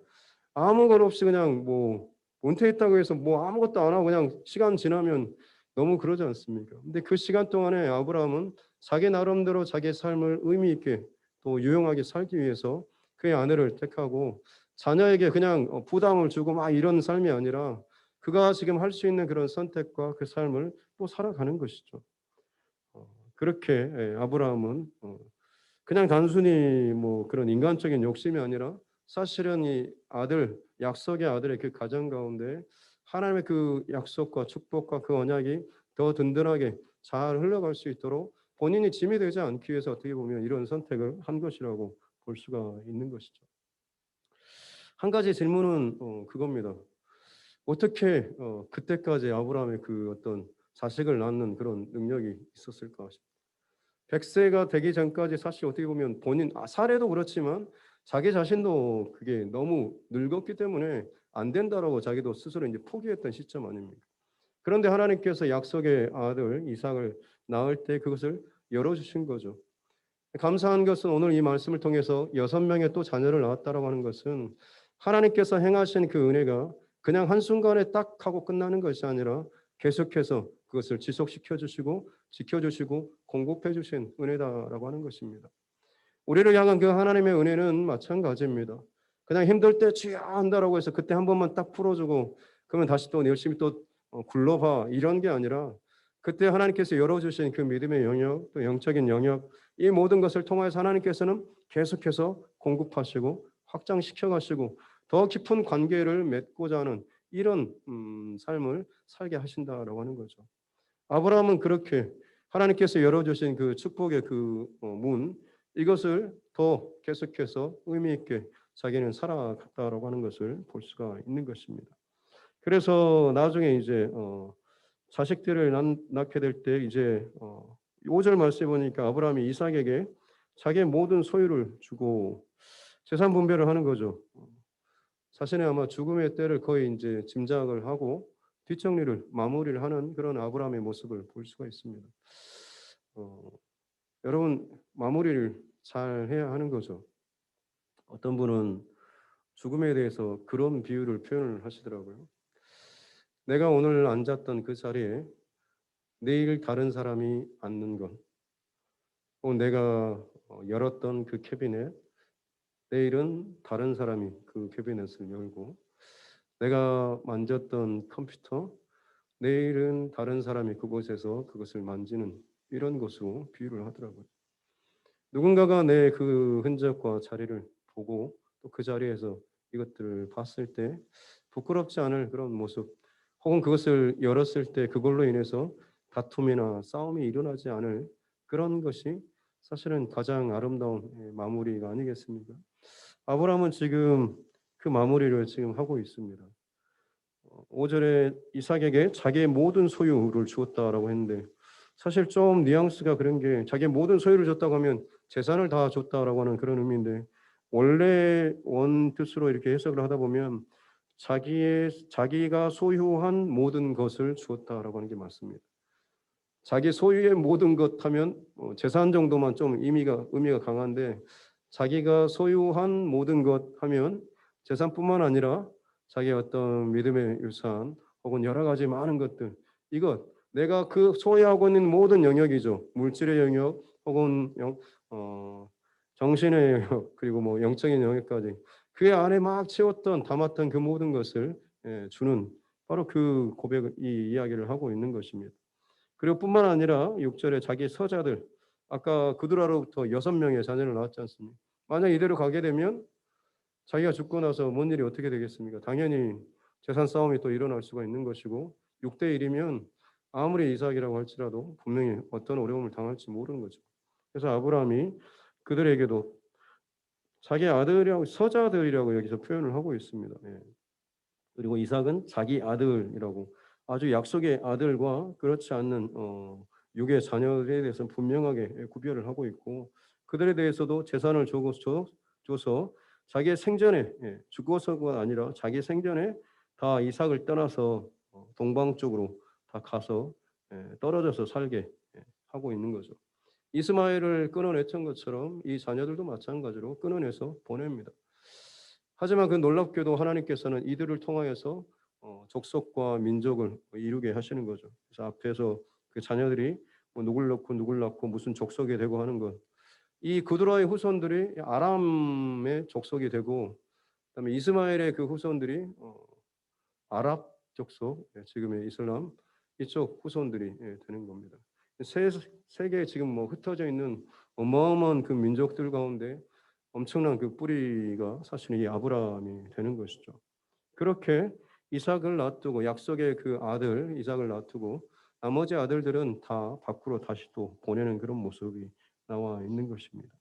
아무 것 없이 그냥 뭐 은퇴했다고 해서 뭐 아무것도 안 하고 그냥 시간 지나면 너무 그러지 않습니까? 근데 그 시간 동안에 아브라함은 자기 나름대로 자기의 삶을 의미 있게 또 유용하게 살기 위해서 그의 아내를 택하고, 자녀에게 그냥 부담을 주고 막 이런 삶이 아니라 그가 지금 할 수 있는 그런 선택과 그 삶을 또 살아가는 것이죠. 그렇게 아브라함은 그냥 단순히 뭐 그런 인간적인 욕심이 아니라 사실은 이 아들, 약속의 아들의 그 가정 가운데 하나님의 그 약속과 축복과 그 언약이 더 든든하게 잘 흘러갈 수 있도록 본인이 짐이 되지 않기 위해서 어떻게 보면 이런 선택을 한 것이라고 볼 수가 있는 것이죠. 한 가지 질문은 그겁니다. 어떻게 그때까지 아브라함의 그 어떤 자식을 낳는 그런 능력이 있었을까 싶습니다. 100세가 되기 전까지 사실 어떻게 보면 본인, 사례도 그렇지만 자기 자신도 그게 너무 늙었기 때문에 안 된다라고 자기도 스스로 이제 포기했던 시점 아닙니까? 그런데 하나님께서 약속의 아들 이삭을 낳을 때 그것을 열어주신 거죠. 감사한 것은 오늘 이 말씀을 통해서 6명의 또 자녀를 낳았다라고 하는 것은 하나님께서 행하신 그 은혜가 그냥 한순간에 딱 하고 끝나는 것이 아니라 계속해서 그것을 지속시켜 주시고 지켜 주시고 공급해 주신 은혜다라고 하는 것입니다. 우리를 향한 그 하나님의 은혜는 마찬가지입니다. 그냥 힘들 때 주여 한다라고 해서 그때 한 번만 딱 풀어주고 그러면 다시 또 열심히 또 굴러봐 이런 게 아니라 그때 하나님께서 열어주신 그 믿음의 영역 또 영적인 영역 이 모든 것을 통해서 하나님께서는 계속해서 공급하시고 확장시켜 가시고 더 깊은 관계를 맺고자 하는 이런 삶을 살게 하신다라고 하는 거죠. 아브라함은 그렇게 하나님께서 열어주신 그 축복의 그 문, 이것을 더 계속해서 의미 있게 자기는 살아갔다라고 하는 것을 볼 수가 있는 것입니다. 그래서 나중에 이제 자식들을 낳게 될 때 이제 5절 말씀해 보니까 아브라함이 이삭에게 자기의 모든 소유를 주고 재산 분배를 하는 거죠. 자신의 아마 죽음의 때를 거의 이제 짐작을 하고 뒷정리를 마무리를 하는 그런 아브라함의 모습을 볼 수가 있습니다. 어, 여러분 마무리를 잘 해야 하는 거죠. 어떤 분은 죽음에 대해서 그런 비유를 표현을 하시더라고요. 내가 오늘 앉았던 그 자리에 내일 다른 사람이 앉는 것, 혹은 내가 열었던 그 캐비넷, 내일은 다른 사람이 그 캐비넷을 열고, 내가 만졌던 컴퓨터, 내일은 다른 사람이 그곳에서 그것을 만지는 이런 것으로 비유를 하더라고요. 누군가가 내 그 흔적과 자리를 보고 또 그 자리에서 이것들을 봤을 때 부끄럽지 않을 그런 모습, 혹은 그것을 열었을 때 그걸로 인해서 다툼이나 싸움이 일어나지 않을 그런 것이 사실은 가장 아름다운 마무리가 아니겠습니까? 아브라함은 지금 그 마무리를 지금 하고 있습니다. 5절에 이삭에게 자기의 모든 소유를 주었다라고 했는데 사실 좀 뉘앙스가 그런 게 자기의 모든 소유를 줬다고 하면 재산을 다 줬다라고 하는 그런 의미인데 원래 원뜻으로 이렇게 해석을 하다 보면 자기가 소유한 모든 것을 주었다라고 하는 게 맞습니다. 자기 소유의 모든 것 하면 재산 정도만 좀 의미가 강한데 자기가 소유한 모든 것 하면 재산뿐만 아니라 자기의 어떤 믿음의 유산 혹은 여러 가지 많은 것들 이것 내가 그 소유하고 있는 모든 영역이죠. 물질의 영역 혹은 정신의 영역 그리고 뭐 영적인 영역까지 그 안에 막 채웠던 담았던 그 모든 것을 주는 바로 그 고백 이 이야기를 하고 있는 것입니다. 그리고 뿐만 아니라 6절에 자기 서자들 아까 그두라로부터 6명의 자녀를 낳았지 않습니까? 만약 이대로 가게 되면 자기가 죽고 나서 뭔 일이 어떻게 되겠습니까? 당연히 재산 싸움이 또 일어날 수가 있는 것이고 6대 1이면 아무리 이삭이라고 할지라도 분명히 어떤 어려움을 당할지 모르는 거죠. 그래서 아브라함이 그들에게도 자기 아들이라고 서자들이라고 여기서 표현을 하고 있습니다. 예. 그리고 이삭은 자기 아들이라고 아주 약속의 아들과 그렇지 않는 육의 자녀에 대해서는 분명하게 구별을 하고 있고 그들에 대해서도 재산을 줘서 자기의 생전에 죽어서가 아니라 자기 생전에 다 이삭을 떠나서 동방 쪽으로 다 가서 떨어져서 살게 하고 있는 거죠. 이스마엘을 끊어냈던 것처럼 이 자녀들도 마찬가지로 끊어내서 보냅니다. 하지만 그 놀랍게도 하나님께서는 이들을 통하여서 족속과 민족을 이루게 하시는 거죠. 그래서 앞에서 그 자녀들이 뭐 누굴 낳고 무슨 족속이 되고 하는 것. 이 그드라의 후손들이 아람의 족속이 되고 그다음에 이스마엘의 그 후손들이 아랍 족속, 지금의 이슬람 이쪽 후손들이 되는 겁니다. 세계에 지금 뭐 흩어져 있는 어마어마한 그 민족들 가운데 엄청난 그 뿌리가 사실은 이 아브라함이 되는 것이죠. 그렇게 이삭을 놔두고 약속의 그 아들 이삭을 놔두고 나머지 아들들은 다 밖으로 다시 또 보내는 그런 모습이 나와 있는 것입니다.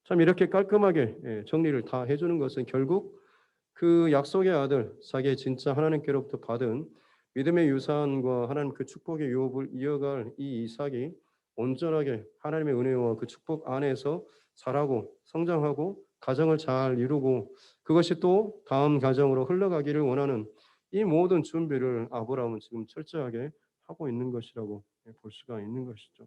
참 이렇게 깔끔하게 정리를 다 해주는 것은 결국 그 약속의 아들 자기의 진짜 하나님께로부터 받은 믿음의 유산과 하나님 그 축복의 유업을 이어갈 이 이삭이 온전하게 하나님의 은혜와 그 축복 안에서 자라고 성장하고 가정을 잘 이루고 그것이 또 다음 가정으로 흘러가기를 원하는 이 모든 준비를 아브라함은 지금 철저하게 하고 있는 것이라고 볼 수가 있는 것이죠.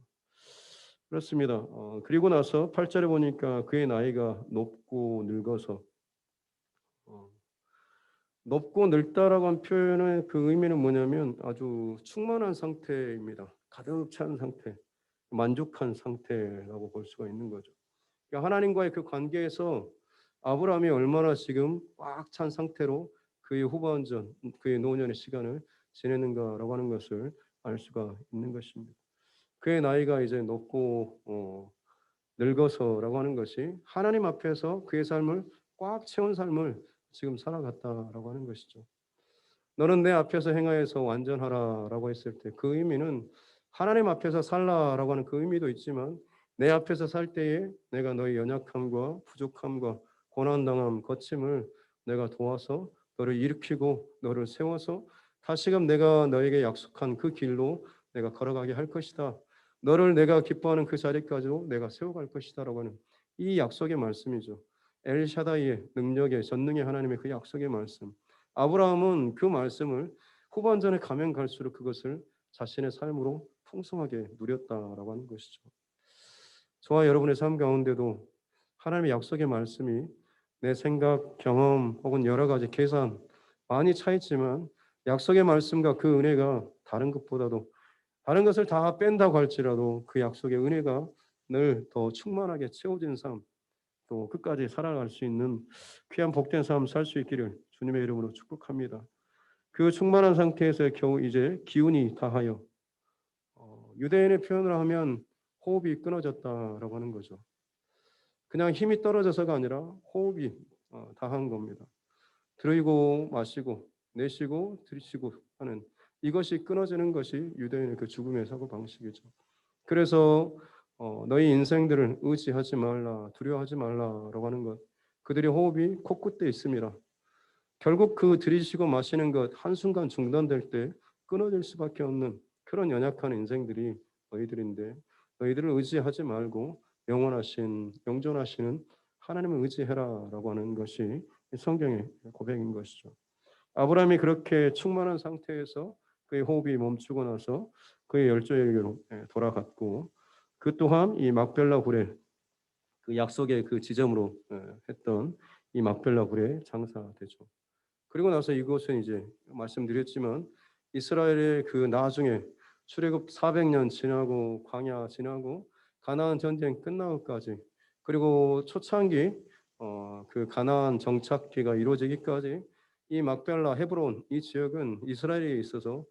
그렇습니다. 그리고 나서 8절에 보니까 그의 나이가 높고 늙어서 높고 늙다라고 한 표현의 그 의미는 뭐냐면 아주 충만한 상태입니다. 가득 찬 상태, 만족한 상태라고 볼 수가 있는 거죠. 그러니까 하나님과의 그 관계에서 아브라함이 얼마나 지금 꽉 찬 상태로 그의 후반전, 그의 노년의 시간을 지내는가라고 하는 것을 알 수가 있는 것입니다. 그의 나이가 이제 높고 늙어서라고 하는 것이 하나님 앞에서 그의 삶을 꽉 채운 삶을 지금 살아갔다라고 하는 것이죠. 너는 내 앞에서 행하여서 완전하라라고 했을 때 그 의미는 하나님 앞에서 살라라고 하는 그 의미도 있지만 내 앞에서 살 때에 내가 너의 연약함과 부족함과 고난당함, 거침을 내가 도와서 너를 일으키고 너를 세워서 다시금 내가 너에게 약속한 그 길로 내가 걸어가게 할 것이다. 너를 내가 기뻐하는 그 자리까지로 내가 세워갈 것이다라고 하는 이 약속의 말씀이죠. 엘샤다이의 능력의 전능의 하나님의 그 약속의 말씀. 아브라함은 그 말씀을 후반전에 가면 갈수록 그것을 자신의 삶으로 풍성하게 누렸다라고 하는 것이죠. 저와 여러분의 삶 가운데도 하나님의 약속의 말씀이 내 생각, 경험 혹은 여러 가지 계산 많이 차있지만 약속의 말씀과 그 은혜가 다른 것보다도 다른 것을 다 뺀다고 할지라도 그 약속의 은혜가 늘 더 충만하게 채워진 삶, 또 끝까지 살아갈 수 있는 귀한 복된 삶 살 수 있기를 주님의 이름으로 축복합니다. 그 충만한 상태에서 겨우 이제 기운이 다하여 유대인의 표현을 하면 호흡이 끊어졌다라고 하는 거죠. 그냥 힘이 떨어져서가 아니라 호흡이 다한 겁니다. 들이고 마시고 내쉬고 들이쉬고 하는 이것이 끊어지는 것이 유대인의 그 죽음의 사고 방식이죠. 그래서 너희 인생들을 의지하지 말라, 두려워하지 말라라고 하는 것. 그들의 호흡이 코끝에 있습니다. 결국 그 들이쉬고 마시는 것 한순간 중단될 때 끊어질 수밖에 없는 그런 연약한 인생들이 너희들인데 너희들을 의지하지 말고 영원하신 영존하시는 하나님을 의지해라라고 하는 것이 성경의 고백인 것이죠. 아브라함이 그렇게 충만한 상태에서 그의 호흡이 멈추고 나서 그의 열조에게로 돌아갔고 그 또한 이 막벨라 굴에 그 약속의 그 지점으로 했던 이 막벨라 굴에 장사되죠. 그리고 나서 이곳은 이제 말씀드렸지만 이스라엘의 그 나중에 출애굽 400년 지나고 광야 지나고 가나안 전쟁 끝나고까지 그리고 초창기 그 가나안 정착기가 이루어지기까지 이 막벨라 헤브론 이 지역은 이스라엘에 있어서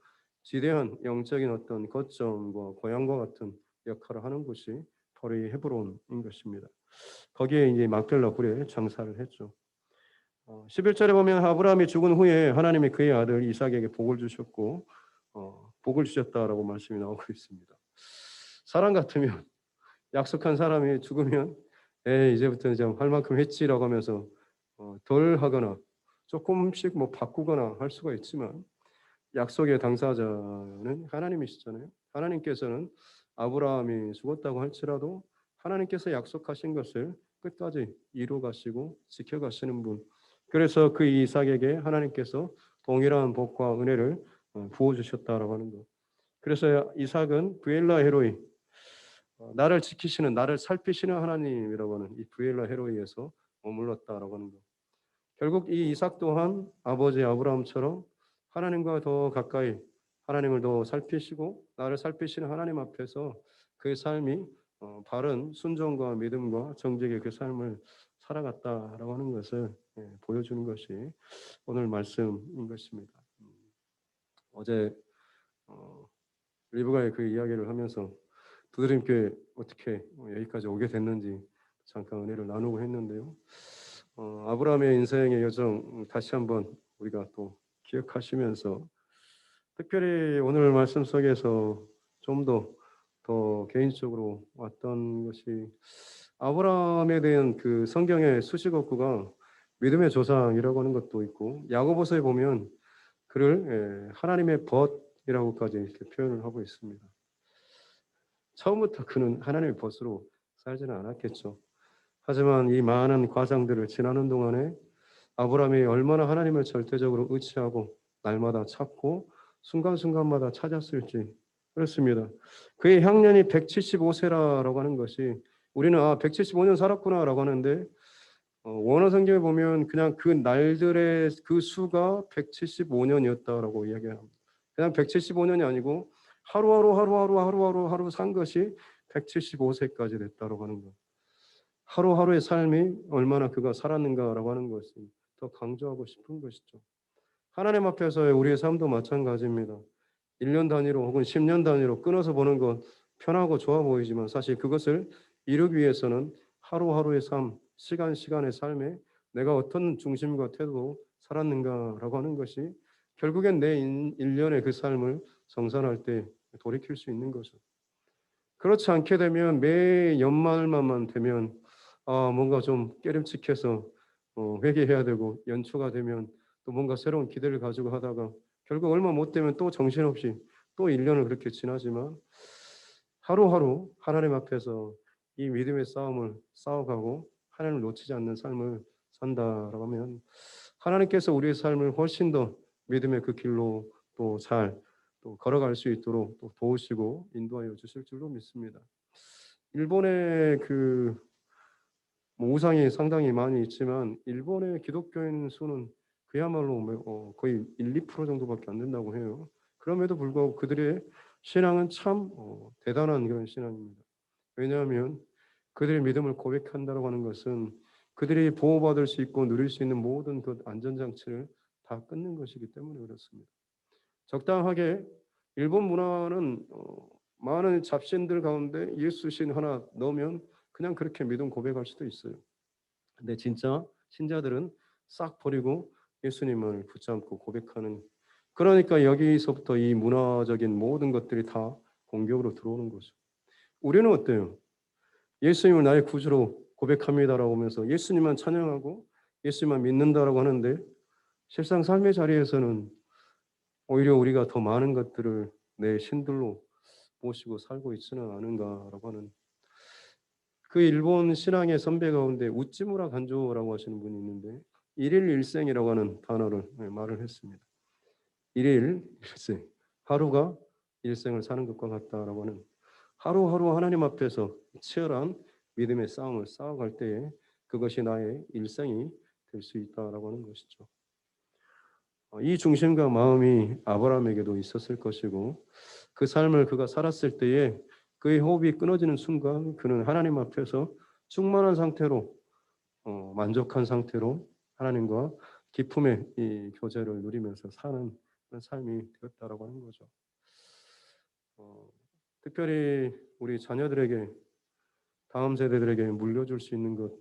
지대한 영적인 어떤 거점과 고향과 같은 역할을 하는 곳이 바로 이 헤브론인 것입니다. 거기에 이제 막벨라 굴에 장사를 했죠. 11절에 보면 아브라함이 죽은 후에 하나님이 그의 아들 이삭에게 복을 주셨고 복을 주셨다라고 말씀이 나오고 있습니다. 사람 같으면 약속한 사람이 죽으면 이제부터는 좀 할 만큼 했지라고 하면서 덜 하거나 조금씩 뭐 바꾸거나 할 수가 있지만 약속의 당사자는 하나님이시잖아요. 하나님께서는 아브라함이 죽었다고 할지라도 하나님께서 약속하신 것을 끝까지 이루어 가시고 지켜 가시는 분. 그래서 그 이삭에게 하나님께서 동일한 복과 은혜를 부어 주셨다라고 하는 것. 그래서 이삭은 부엘라 헤로이 나를 지키시는 나를 살피시는 하나님이라고 하는 이 부엘라 헤로이에서 머물렀다라고 하는 것. 결국 이 이삭 또한 아버지 아브라함처럼 하나님과 더 가까이 하나님을 더 살피시고 나를 살피시는 하나님 앞에서 그의 삶이 바른 순종과 믿음과 정직의 그 삶을 살아갔다라고 하는 것을 보여주는 것이 오늘 말씀인 것입니다. 어제 리브가의 그 이야기를 하면서 부드림교회 어떻게 여기까지 오게 됐는지 잠깐 은혜를 나누고 했는데요. 아브라함의 인생의 여정 다시 한번 우리가 또 기억하시면서 특별히 오늘 말씀 속에서 좀 더 개인적으로 왔던 것이 아브라함에 대한 그 성경의 수식어구가 믿음의 조상이라고 하는 것도 있고 야고보서에 보면 그를 하나님의 벗이라고까지 이렇게 표현을 하고 있습니다. 처음부터 그는 하나님의 벗으로 살지는 않았겠죠. 하지만 이 많은 과정들을 지나는 동안에 아브라함이 얼마나 하나님을 절대적으로 의지하고 날마다 찾고 순간순간마다 찾았을지 그렇습니다. 그의 향년이 175세라고 하는 것이 우리는 175년 살았구나라고 하는데 원어 성경에 보면 그냥 그 날들의 그 수가 175년이었다라고 이야기합니다. 그냥 175년이 아니고 하루하루 산 것이 175세까지 됐다라고 하는 것. 하루하루의 삶이 얼마나 그가 살았는가라고 하는 것을 더 강조하고 싶은 것이죠. 하나님 앞에서의 우리의 삶도 마찬가지입니다. 1년 단위로 혹은 10년 단위로 끊어서 보는 것 편하고 좋아 보이지만 사실 그것을 이루기 위해서는 하루하루의 삶, 시간의 삶에 내가 어떤 중심과 태도로 살았는가라고 하는 것이 결국엔 내 1년의 그 삶을 정산할 때 돌이킬 수 있는 거죠. 그렇지 않게 되면 매 연말만 되면 뭔가 좀 깨름칙해서 회개해야 되고 연초가 되면 또 뭔가 새로운 기대를 가지고 하다가 결국 얼마 못 되면 또 정신없이 또 1년을 그렇게 지나지만 하루하루 하나님 앞에서 이 믿음의 싸움을 싸워가고 하나님을 놓치지 않는 삶을 산다라고 하면 하나님께서 우리의 삶을 훨씬 더 믿음의 그 길로 또 잘 또 걸어갈 수 있도록 또 도우시고 인도하여 주실 줄로 믿습니다. 일본의 뭐 우상이 상당히 많이 있지만 일본의 기독교인 수는 그야말로 거의 1, 2% 정도밖에 안 된다고 해요. 그럼에도 불구하고 그들의 신앙은 참 대단한 그런 신앙입니다. 왜냐하면 그들의 믿음을 고백한다고 하는 것은 그들이 보호받을 수 있고 누릴 수 있는 모든 그 안전장치를 다 끊는 것이기 때문에 그렇습니다. 적당하게 일본 문화는 많은 잡신들 가운데 예수신 하나 넣으면 그냥 그렇게 믿음 고백할 수도 있어요. 근데 진짜 신자들은 싹 버리고 예수님을 붙잡고 고백하는 그러니까 여기서부터 이 문화적인 모든 것들이 다 공격으로 들어오는 거죠. 우리는 어때요? 예수님을 나의 구주로 고백합니다라고 하면서 예수님만 찬양하고 예수님만 믿는다라고 하는데 실상 삶의 자리에서는 오히려 우리가 더 많은 것들을 내 신들로 모시고 살고 있지는 않은가라고 하는 그 일본 신앙의 선배 가운데 우찌무라 간조라고 하시는 분이 있는데 일일 일생이라고 하는 단어를 말을 했습니다. 일일 일생 하루가 일생을 사는 것과 같다라고 하는 하루하루 하나님 앞에서 치열한 믿음의 싸움을 싸워갈 때에 그것이 나의 일생이 될 수 있다라고 하는 것이죠. 이 중심과 마음이 아브라함에게도 있었을 것이고 그 삶을 그가 살았을 때에 그의 호흡이 끊어지는 순간 그는 하나님 앞에서 충만한 상태로 만족한 상태로 하나님과 기쁨의 이 교제를 누리면서 사는 그런 삶이 되었다라고 하는 거죠. 특별히 우리 자녀들에게 다음 세대들에게 물려줄 수 있는 것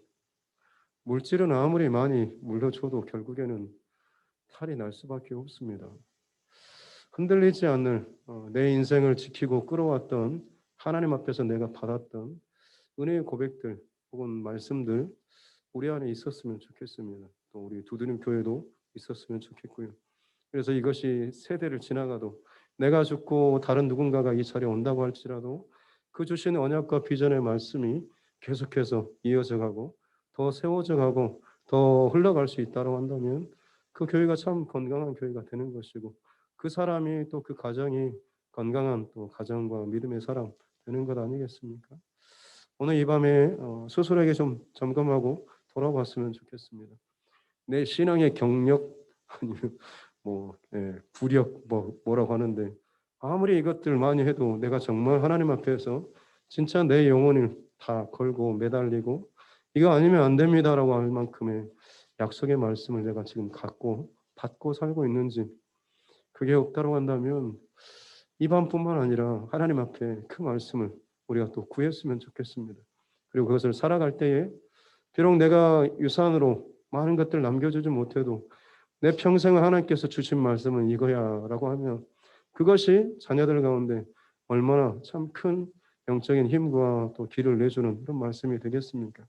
물질은 아무리 많이 물려줘도 결국에는 탈이 날 수밖에 없습니다. 흔들리지 않는 내 인생을 지키고 끌어왔던 하나님 앞에서 내가 받았던 은혜의 고백들 혹은 말씀들 우리 안에 있었으면 좋겠습니다. 또 우리 두드림 교회도 있었으면 좋겠고요. 그래서 이것이 세대를 지나가도 내가 죽고 다른 누군가가 이 자리에 온다고 할지라도 그 주신 언약과 비전의 말씀이 계속해서 이어져 가고 더 세워져 가고 더 흘러갈 수 있다고 한다면 그 교회가 참 건강한 교회가 되는 것이고 그 사람이 또 그 가정이 건강한 또 가정과 믿음의 사람 되는 것 아니겠습니까? 오늘 이 밤에 스스로에게 좀 점검하고 돌아봤으면 좋겠습니다. 내 신앙의 경력 아니면 구력 뭐라고 하는데 아무리 이것들 많이 해도 내가 정말 하나님 앞에서 진짜 내 영혼을 다 걸고 매달리고 이거 아니면 안 됩니다라고 할 만큼의 약속의 말씀을 내가 지금 갖고 받고 살고 있는지 그게 없다고 한다면 이 밤뿐만 아니라 하나님 앞에 그 말씀을 우리가 또 구했으면 좋겠습니다. 그리고 그것을 살아갈 때에 비록 내가 유산으로 많은 것들을 남겨주지 못해도 내 평생을 하나님께서 주신 말씀은 이거야라고 하면 그것이 자녀들 가운데 얼마나 참 큰 영적인 힘과 또 길을 내주는 그런 말씀이 되겠습니까?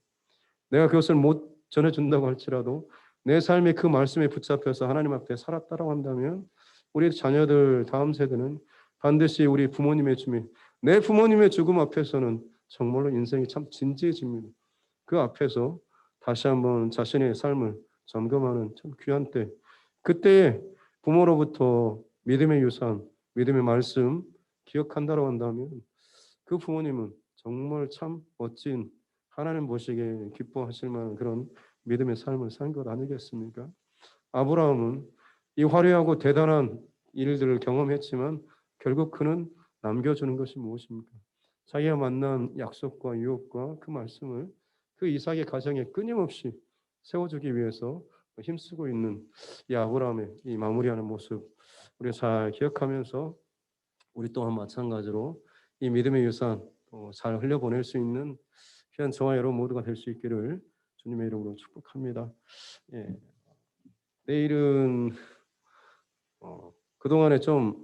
내가 그것을 못 전해준다고 할지라도 내 삶이 그 말씀에 붙잡혀서 하나님 앞에 살았다라고 한다면 우리 자녀들 다음 세대는 반드시 우리 부모님의 죽음, 내 부모님의 죽음 앞에서는 정말로 인생이 참 진지해집니다. 그 앞에서 다시 한번 자신의 삶을 점검하는 참 귀한 때, 그때에 부모로부터 믿음의 유산, 믿음의 말씀 기억한다고 한다면 그 부모님은 정말 참 멋진 하나님 보시기에 기뻐하실 만한 그런 믿음의 삶을 산 것 아니겠습니까? 아브라함은 이 화려하고 대단한 일들을 경험했지만 결국 그는 남겨주는 것이 무엇입니까? 자기가 만난 약속과 유업과 그 말씀을 그 이삭의 가정에 끊임없이 세워주기 위해서 힘쓰고 있는 이 아브라함의 이 마무리하는 모습 우리 잘 기억하면서 우리 또한 마찬가지로 이 믿음의 유산 잘 흘려보낼 수 있는 귀한 저와 여러분 모두가 될 수 있기를 주님의 이름으로 축복합니다. 예. 내일은 그동안에 좀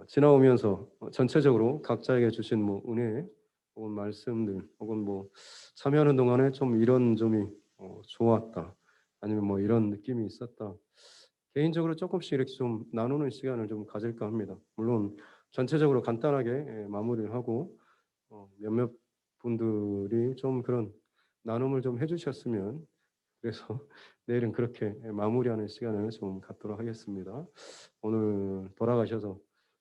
지나오면서 전체적으로 각자에게 주신 뭐 은혜 혹은 말씀들 혹은 뭐 참여하는 동안에 좀 이런 점이 좋았다 아니면 뭐 이런 느낌이 있었다 개인적으로 조금씩 이렇게 좀 나누는 시간을 좀 가질까 합니다. 물론 전체적으로 간단하게 마무리를 하고 몇몇 분들이 좀 그런 나눔을 좀 해주셨으면 그래서 내일은 그렇게 마무리하는 시간을 좀 갖도록 하겠습니다. 오늘 돌아가셔서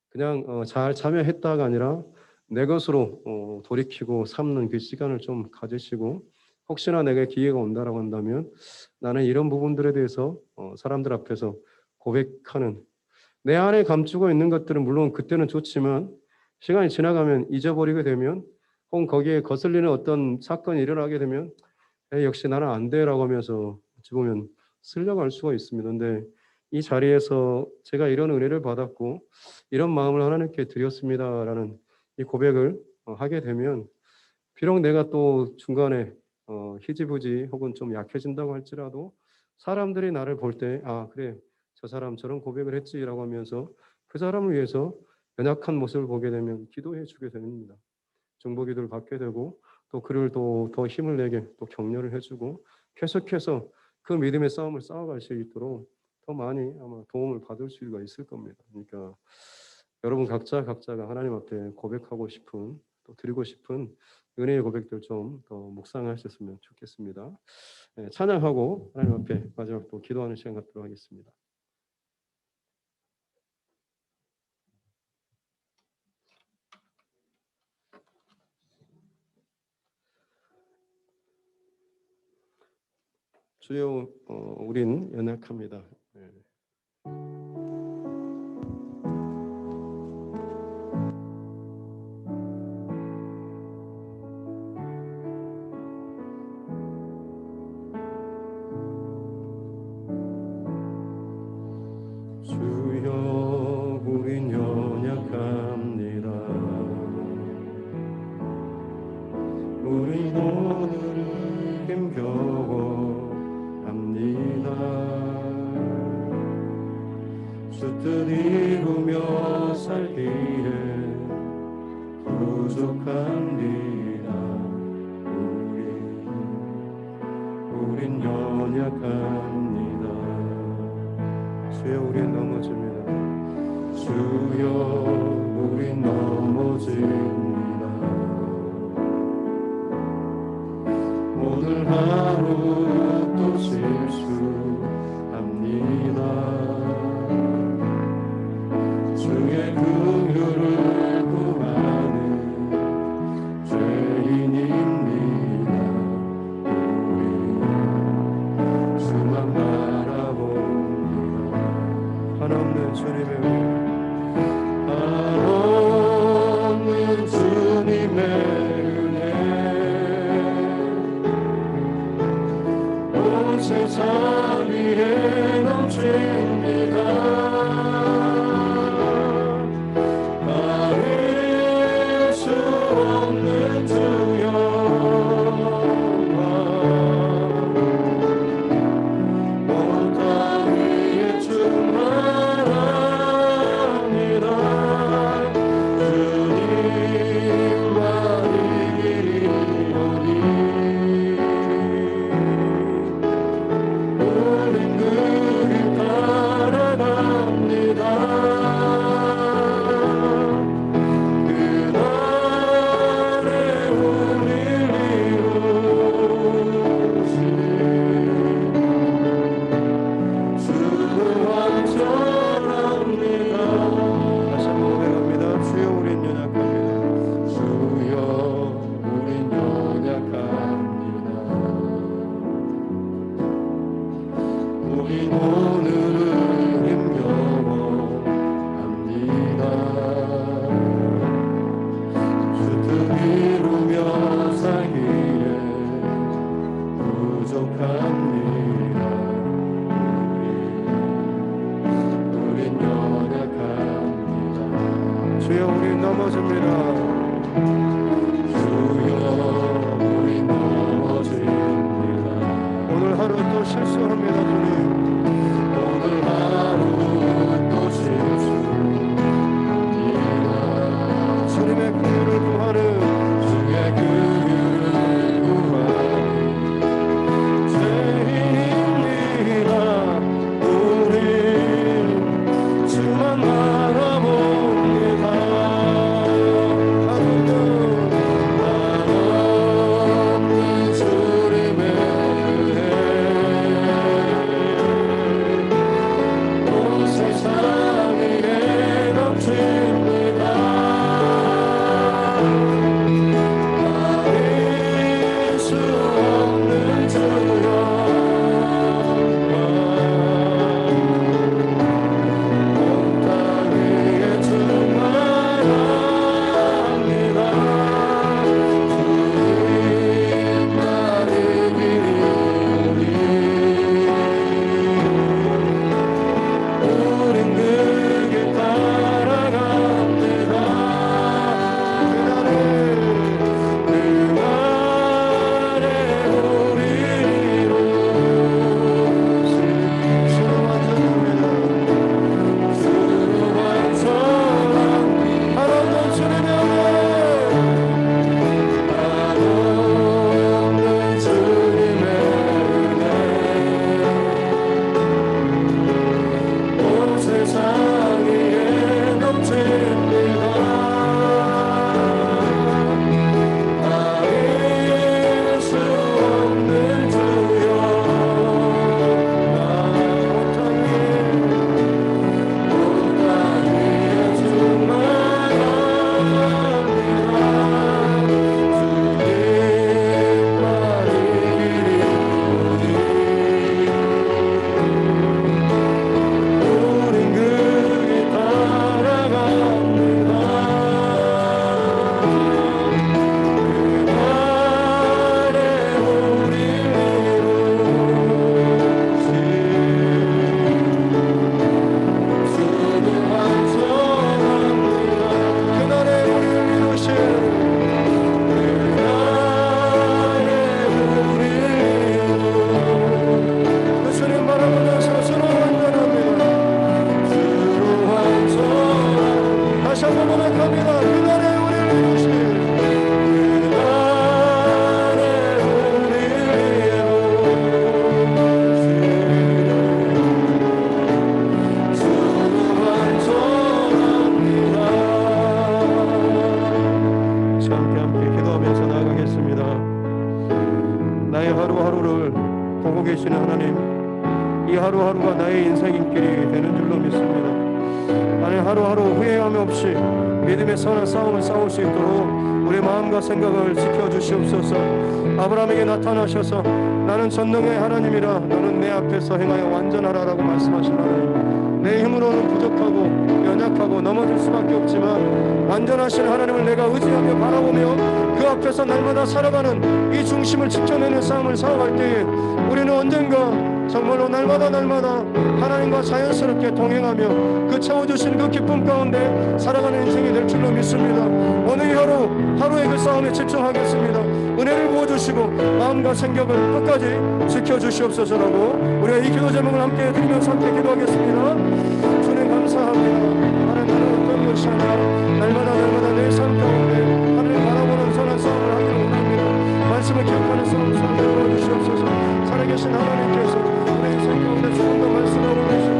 그냥 잘 참여했다가 아니라 내 것으로 돌이키고 삼는 그 시간을 좀 가지시고 혹시나 내게 기회가 온다라고 한다면 나는 이런 부분들에 대해서 사람들 앞에서 고백하는 내 안에 감추고 있는 것들은 물론 그때는 좋지만 시간이 지나가면 잊어버리게 되면 혹은 거기에 거슬리는 어떤 사건이 일어나게 되면 역시 나는 안 돼라고 하면서 어찌 보면 쓸려갈 수가 있습니다. 근데 이 자리에서 제가 이런 은혜를 받았고 이런 마음을 하나님께 드렸습니다라는 이 고백을 하게 되면 비록 내가 또 중간에 희지부지 혹은 좀 약해진다고 할지라도 사람들이 나를 볼 때 아 그래 저 사람 저런 고백을 했지라고 하면서 그 사람을 위해서 연약한 모습을 보게 되면 기도해 주게 됩니다. 중보기도를 받게 되고 또 그를 또 더 힘을 내게 또 격려를 해주고 계속해서 그 믿음의 싸움을 싸워갈 수 있도록 더 많이 아마 도움을 받을 수가 있을 겁니다. 그러니까 여러분 각자가 하나님 앞에 고백하고 싶은 또 드리고 싶은 은혜의 고백들 좀 더 묵상하셨으면 좋겠습니다. 네, 찬양하고 하나님 앞에 마지막 또 기도하는 시간 갖도록 하겠습니다. 주여 우린 연약합니다. 네. 주여 우린 연약합니다. 우린 오늘을 힘겨워합니다. 주 뜻 이루며 살기에 부족합니다. 우린 연약합니다. 주여 우린 넘어집니다. 주여 우린 넘어집니다. 오늘 하루 또 실수합니다. 주의 긍휼을 구하는 죄인입니다. 우리 주만 바라봅니다. 한없는 주님의 한없는 주님의 은혜 온 세상 위에 넘칩니다. 가릴 수 없는 주 영광 온 땅 위에 충만합니다. 주님과 이 길이오니 우린 그길 따라갑니다. 그날에 우릴 이루신 주는 완전합니다. 다시 한번 고백합니다. 주여 우린 연약합니다. 주여 우린 연약합니다. 주여 우리 넘어집니다. 주여 우리 넘어집니다. 오늘 하루 또 실수합니다. 주님 오늘 하루 또 실수합니다. 주님의 긍휼을 구하는 주의 긍휼을 구하는 죄인입니다. 우리 주만 바라봅니다. 한없는 주님의 은혜 온 세상 위에 넘칩니다. 아닐 수 없는 주여 하루하루가 나의 인생길이 되는 줄로 믿습니다. 아니 하루하루 후회함 없이 믿음의 선한 싸움을 싸울 수 있도록 우리 마음과 생각을 지켜주시옵소서. 아브라함에게 나타나셔서 나는 전능의 하나님이라 너는 내 앞에서 행하여 완전하라라고 말씀하신 하나님, 내 힘으로는 부족하고 연약하고 넘어질 수밖에 없지만 완전하신 하나님을 내가 의지하며 바라보며 그 앞에서 날마다 살아가는 이 중심을 지켜내는 싸움을 싸워갈 때에 우리는 언젠가 정말로 날마다 하나님과 자연스럽게 동행하며 그 채워주신 그 기쁨 가운데 살아가는 인생이 될 줄로 믿습니다. 오늘 하루의 그 싸움에 집중하겠습니다. 은혜를 부어주시고 마음과 생각을 끝까지 지켜주시옵소서라고 우리가 이 기도 제목을 함께 드리면서 함께 기도하겠습니다. 주님 감사합니다. 하나님은 어떤 것이 아니라 날마다 내 삶 가운데 하나님 바라보는 선한 싸움을 하기를 원합니다. 말씀을 기억하는 싸움을 도와주시옵소서. 살아계신 하나님께서 내 인생 가운데 조금 더 말씀하고 계시고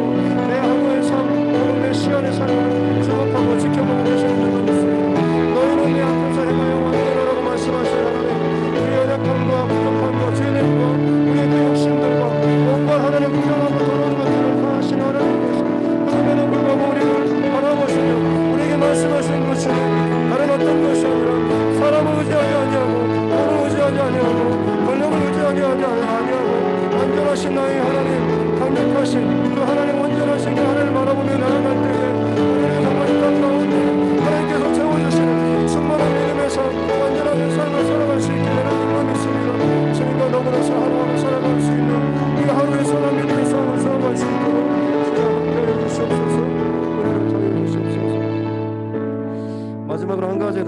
내 하루의 삶, 오늘 내 시간의 삶을 주목하고 지켜보고 계시는 줄로 믿습니다. 너희는 내 앞에서 행하여 완전하라고 말씀하신 하나님, 우리 연약함과 부족함과 죄됨과 우리의 그 욕심들과 온갖 하나님 부정하고 더러운 것들을 다 하신 하나님께서 그럼에도 불구하고 우리를 바라보시며 우리에게 말씀하신 것은 다른 어떤 것이 아니라 사람을 의지하지 아니하고 돈을 의지하지 아니하고 권력을 의지하지 아니하고 완전하신 나의 하나님, 강력하신 그 하나님, 온전하신 그 하나님을 바라보며 나아갈 때에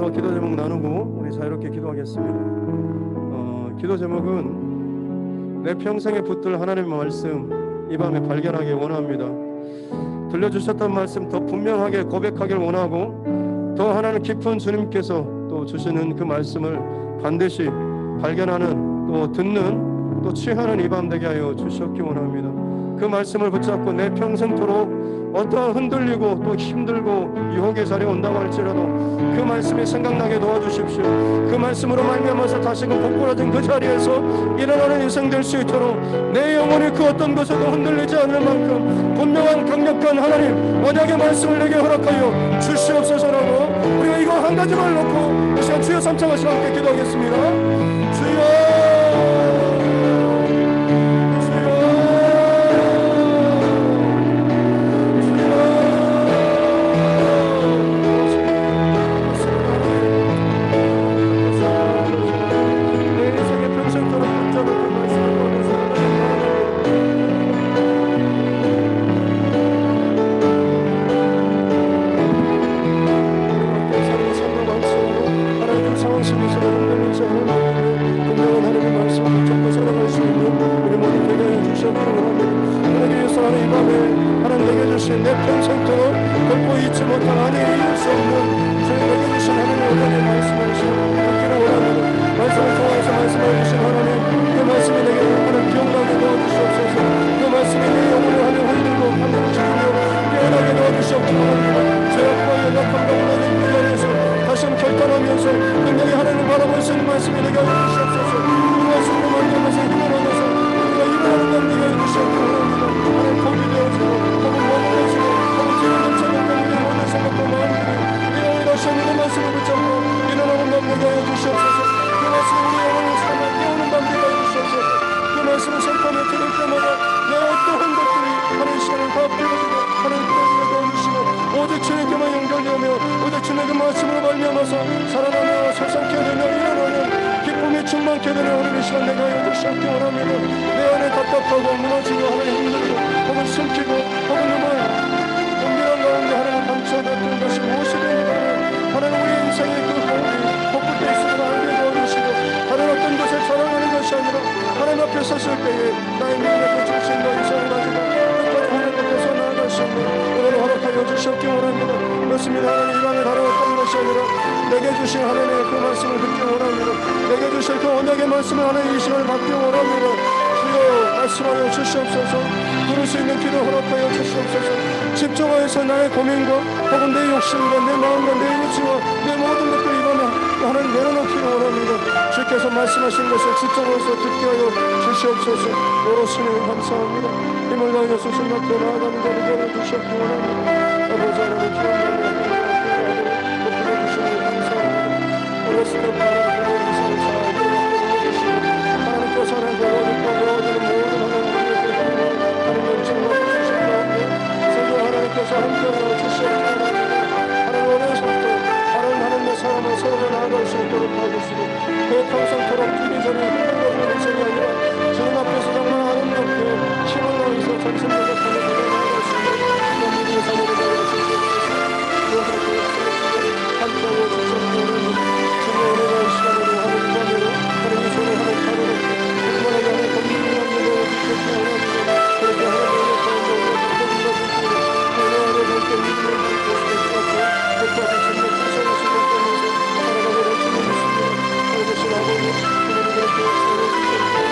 더 기도 제목 나누고 우리 자유롭게 기도하겠습니다. 기도 제목은 내 평생에 붙들 하나님의 말씀 이 밤에 발견하기 원합니다. 들려주셨던 말씀 더 분명하게 고백하길 원하고 더 하나님 깊은 주님께서 또 주시는 그 말씀을 반드시 발견하는 또 듣는 또 취하는 이 밤 되게 하여 주셨기 원합니다. 그 말씀을 붙잡고 내 평생토록 어떠한 흔들리고 또 힘들고 유혹의 자리에 온다고 할지라도 그 말씀이 생각나게 도와주십시오. 그 말씀으로 말미암아서 다시금 복구라진 그 자리에서 일어나는 인생 될 수 있도록 내 영혼이 그 어떤 것에도 흔들리지 않을 만큼 분명한 강력한 하나님 언약의 말씀을 내게 허락하여 주시옵소서라고 우리가 이거 한 가지만 놓고 이 시간 주여 삼창하시고 함께 기도하겠습니다. 주여 내 평생토록 결코 잊지 못할 아니 이길 수 없는 저희에게 주신 하나님의 은혜의 말씀을 듣기를 원합니다. 말씀을 통해서 말씀해 주신 하나님 그 말씀이 내게 하나님 기억나게 도와주시옵소서. 그 말씀이 내 영혼을 하며 흔들고 하늘을 지키며 깨어나게 도와주시옵기 바랍니다. 죄악과 연약함과 무너진 그 자리에서 다시 한번 결단하면서 굉장히 하나님을 바라볼 수 있는 말씀이 되게 하여 주시옵소서. 그 말씀으로 만나면서 힘을 얻어서 우리가 일어나는 것 되게 하여 주시옵기 바랍니다. 하나님 복이 되어지고 혹은 머물러지고 혹은 뒤로 넘쳐는 때문에 모든 생각과 마음들이 이러한 하시는 말씀을 붙잡고 일어나는 것 되게 하여 주시옵소서. 그 말씀이 우리 영혼을 살아 깨우는 밤 되게 하여 주시옵소서. 그 말씀을 선포하며 들을 때마다 내 어떠한 것들이 하나님 시간을 다 빼어지고 하나님 끌어지게 도와주시고 오직 주님께만 연결되며 오직 주님의 그 말씀으로 말미암아서 살아나며 솟상케 되며 일어나는 기쁨이 충만케 되는 하나님의 시간 내가 하여 주시옵기 원합니다. 내 안에 답답하고 무너지고 하나님 힘들고 혹은 숨기고 혹은 정말 은밀한 가운데 하나님 감춰놨던 것이 무엇이든지 하나님 우리 인생의 그 복붙해 있음을 알게 도와주시고 다른 어떤 것을 자랑하는 것이 아니라 하나님 앞에 섰을 때에 나의 믿음의 그 중심과 이상을 가지고 끝까지 하나님 앞에서 나아갈 수 있는 은혜를 허락하여 주시옵기 원합니다. 그렇습니다. 하나님 이 밤에 다른 어떤 것이 아니라 내게 주신 하나님의 그 말씀을 듣기 원합니다. 내게 주신 그 언약의 말씀을 하나님 이 시간을 받기 원합니다. 말씀하여 주시옵소서. 부를 수 있는 길을 허락하여 주시옵소서. 집중하여서 나의 고민과 혹은 내 욕심과 내 마음과 내 의지와 내 모든 것들을 이번에 하나님 내려놓기를 원합니다. 주께서 말씀하신 것을 집중해서 듣게 하여 주시옵소서. 오로스님 감사합니다. 힘을 다하여 수신 앞에 나아가는 자를 되어 주시옵기 원합니다. 아버지 하나님 기원합니다. 높여 주시니 감사합니다. 오로스 때 바라보는 인생을 잘 하나님께서 하나님 어렵고 어려워지는 모든 하나님의 영광을 주신 가운데 성령 하나님께서 함께하여 주시옵기 바랍니다. 하나님 어려서부터 다른 하나님의 사람을 세우며 나아갈 수 있도록 도와주시고 그 평생토록 이리저리 흔들거리는 인생이 아니라 주님 앞에서 정말 아름답게 힘을 다해서 전심으로 달려나갈 수 있는 그런 믿음의 삶을 되어주시옵소서. 함께하여 주시옵기 원합니다. 주님의 은혜가 이 시간으로 하나님 밤으로 하나님 이 손을 하나님 가로로 얼마나 나의 건강을 하나님 주시옵기 원합니다. 그렇게 하나님의 가운데 우리가 기도를 주시고 하나님 안에 함께 믿음을 주시옵소서. 끝까지 주님의 불쌍하신 것 때문에 살아가게 될 줄을 믿습니다. 살아계신 아버지 주님을 그렇게 살아주시옵소서.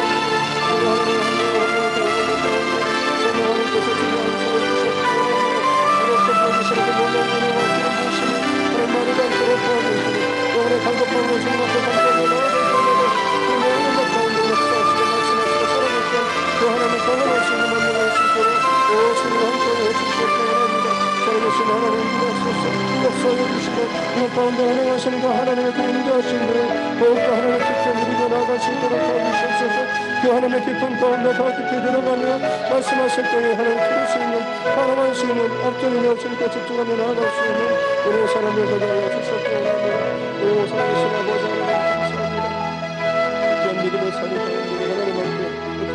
우리 하나님 한 명 한 명을 도와주는 가운데 성령 하나님께서 주님 안에 살아주시옵기 원합니다. 이렇게 보여주시는 그 놀라운 은혜와 기름 부으심이 하나님 말을 않도록 도와주시고 영혼의 간격함으로 주님 앞에 감사하며 나아갈 때마다 그 모든 것 가운데 역사하시고 말씀하시고 살아계신 그 하나님을 경험할 수 있는 만나갈 수 있도록 오 주님 함께하여 주시옵기 원합니다. 살아계신 하나님 인도하소서. 역사하여 주시고 그 가운데 운행하시는 그 하나님의 그 인도하신 분을 더욱더 하나님의 깊게 누리고 나아갈 수 있도록 도와주시옵소서. 그 하나님의 깊은 가운데 더 깊이 들어가며 말씀하실 때에 하나님 들을 수 있는 바라볼 수 있는 앞전이며 주님께 집중하며 나아갈 수 있는 우리의 사람을 되게 하여 주시옵기 원합니다. 오 살아계신 아버지 하나님 감사합니다. 귀한 믿음을 살리고 하나님 앞에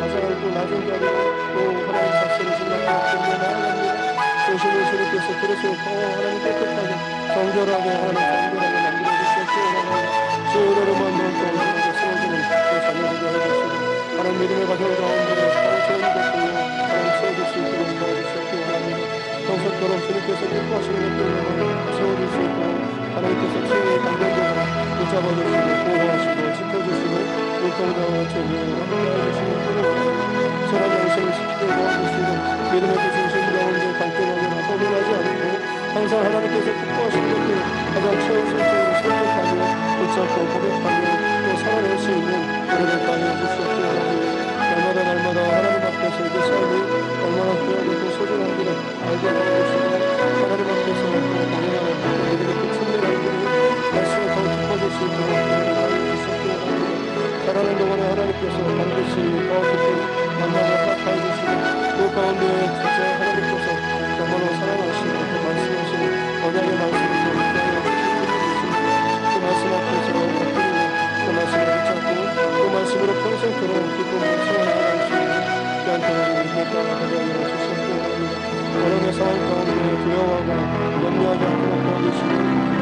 가장하고 낮은 자리로 또 하나님 자신을 생각하고 나아갑니다. 오시는 주님께서 그릇을 더 하나님 깨끗하게 정결하게 하나님 정결하게 만들어 주시옵소서. 의뢰로 만든 가운데 쓰러지는 자녀들도 해주시고 하나님 믿음의 가정 가운데 바로 좋은 것들로 하나님 세워줄 수 있도록 도와주셨고 하나님 평소처럼 주님께서 기뻐하시는 것들로 세워줄 수 있도록 하나님께서 친히 감정적으로 붙잡아주시고 보호하시고 지켜주시고 물동자와 저기 함께해주시고 선한 양심을 지키고 도와주시고 믿음의 그 중심 가운데 갈등하거나 고민하지 않고 항상 하나님께서 기뻐하시는 것들 가장 최우선적으로 선택하며 붙잡고 고백하며 또 살아낼 수 있는 여러분 가여 주시옵고 날마다 하나님 앞에서 그 삶이 얼마나 귀하고 또 소중한지를 알게 하여주시고 하나님 앞에서 또 당연한 믿음의 그 충분한 분이 말씀을 더 깊어질 수 있도록 하여주시옵고 자라는 동안에 하나님께서 반드시 더 깊은 만남을 허락하여 주시고 그 가운데 진짜 하나님께서 너무나 사랑하시고 또 말씀하시는 언약의 말씀을 또 기대하여 주시고 그 말씀 앞에서 그 말씀을 붙잡고 그 말씀으로 평생토록 기쁨으로 채워나갈 수 있는 귀한 교회를 따라가게 하여 주시옵고 어려움의 상황 가운데 두려워하고 염려하지 않도록 도와주시고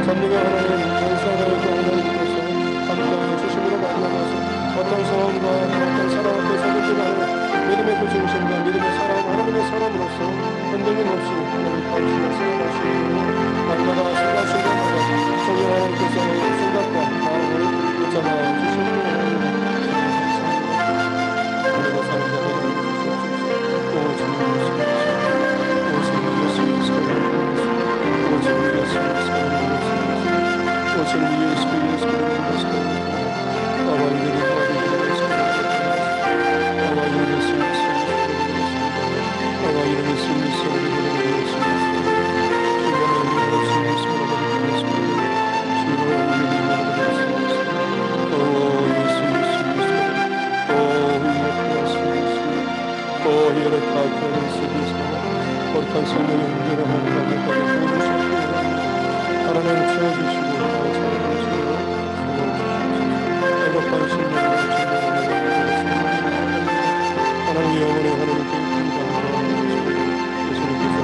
전능의 하나님 전사하여 하나님께서 함께하여 주심으로 만나서 어떤 상황과 어떤 사람 앞에 서든지 간에 믿음의 그 중심과 믿음의 사람 하나님의 사람으로서 흔들림 없이 하나님 당신을 생각하시고 날마다 순간순간마다 성령 하나님께서 생각과 마음을 붙잡아 주시는 하나님의 사랑과 하나님을 주시옵소서. 오 주님 예수 그리스도 오 주님 예수 그리스도 오 주님 예수 그리스도 아와 이들이 하나님 채워주시고 행복한 신령을 하나님 영원의 하나님께 예수님께서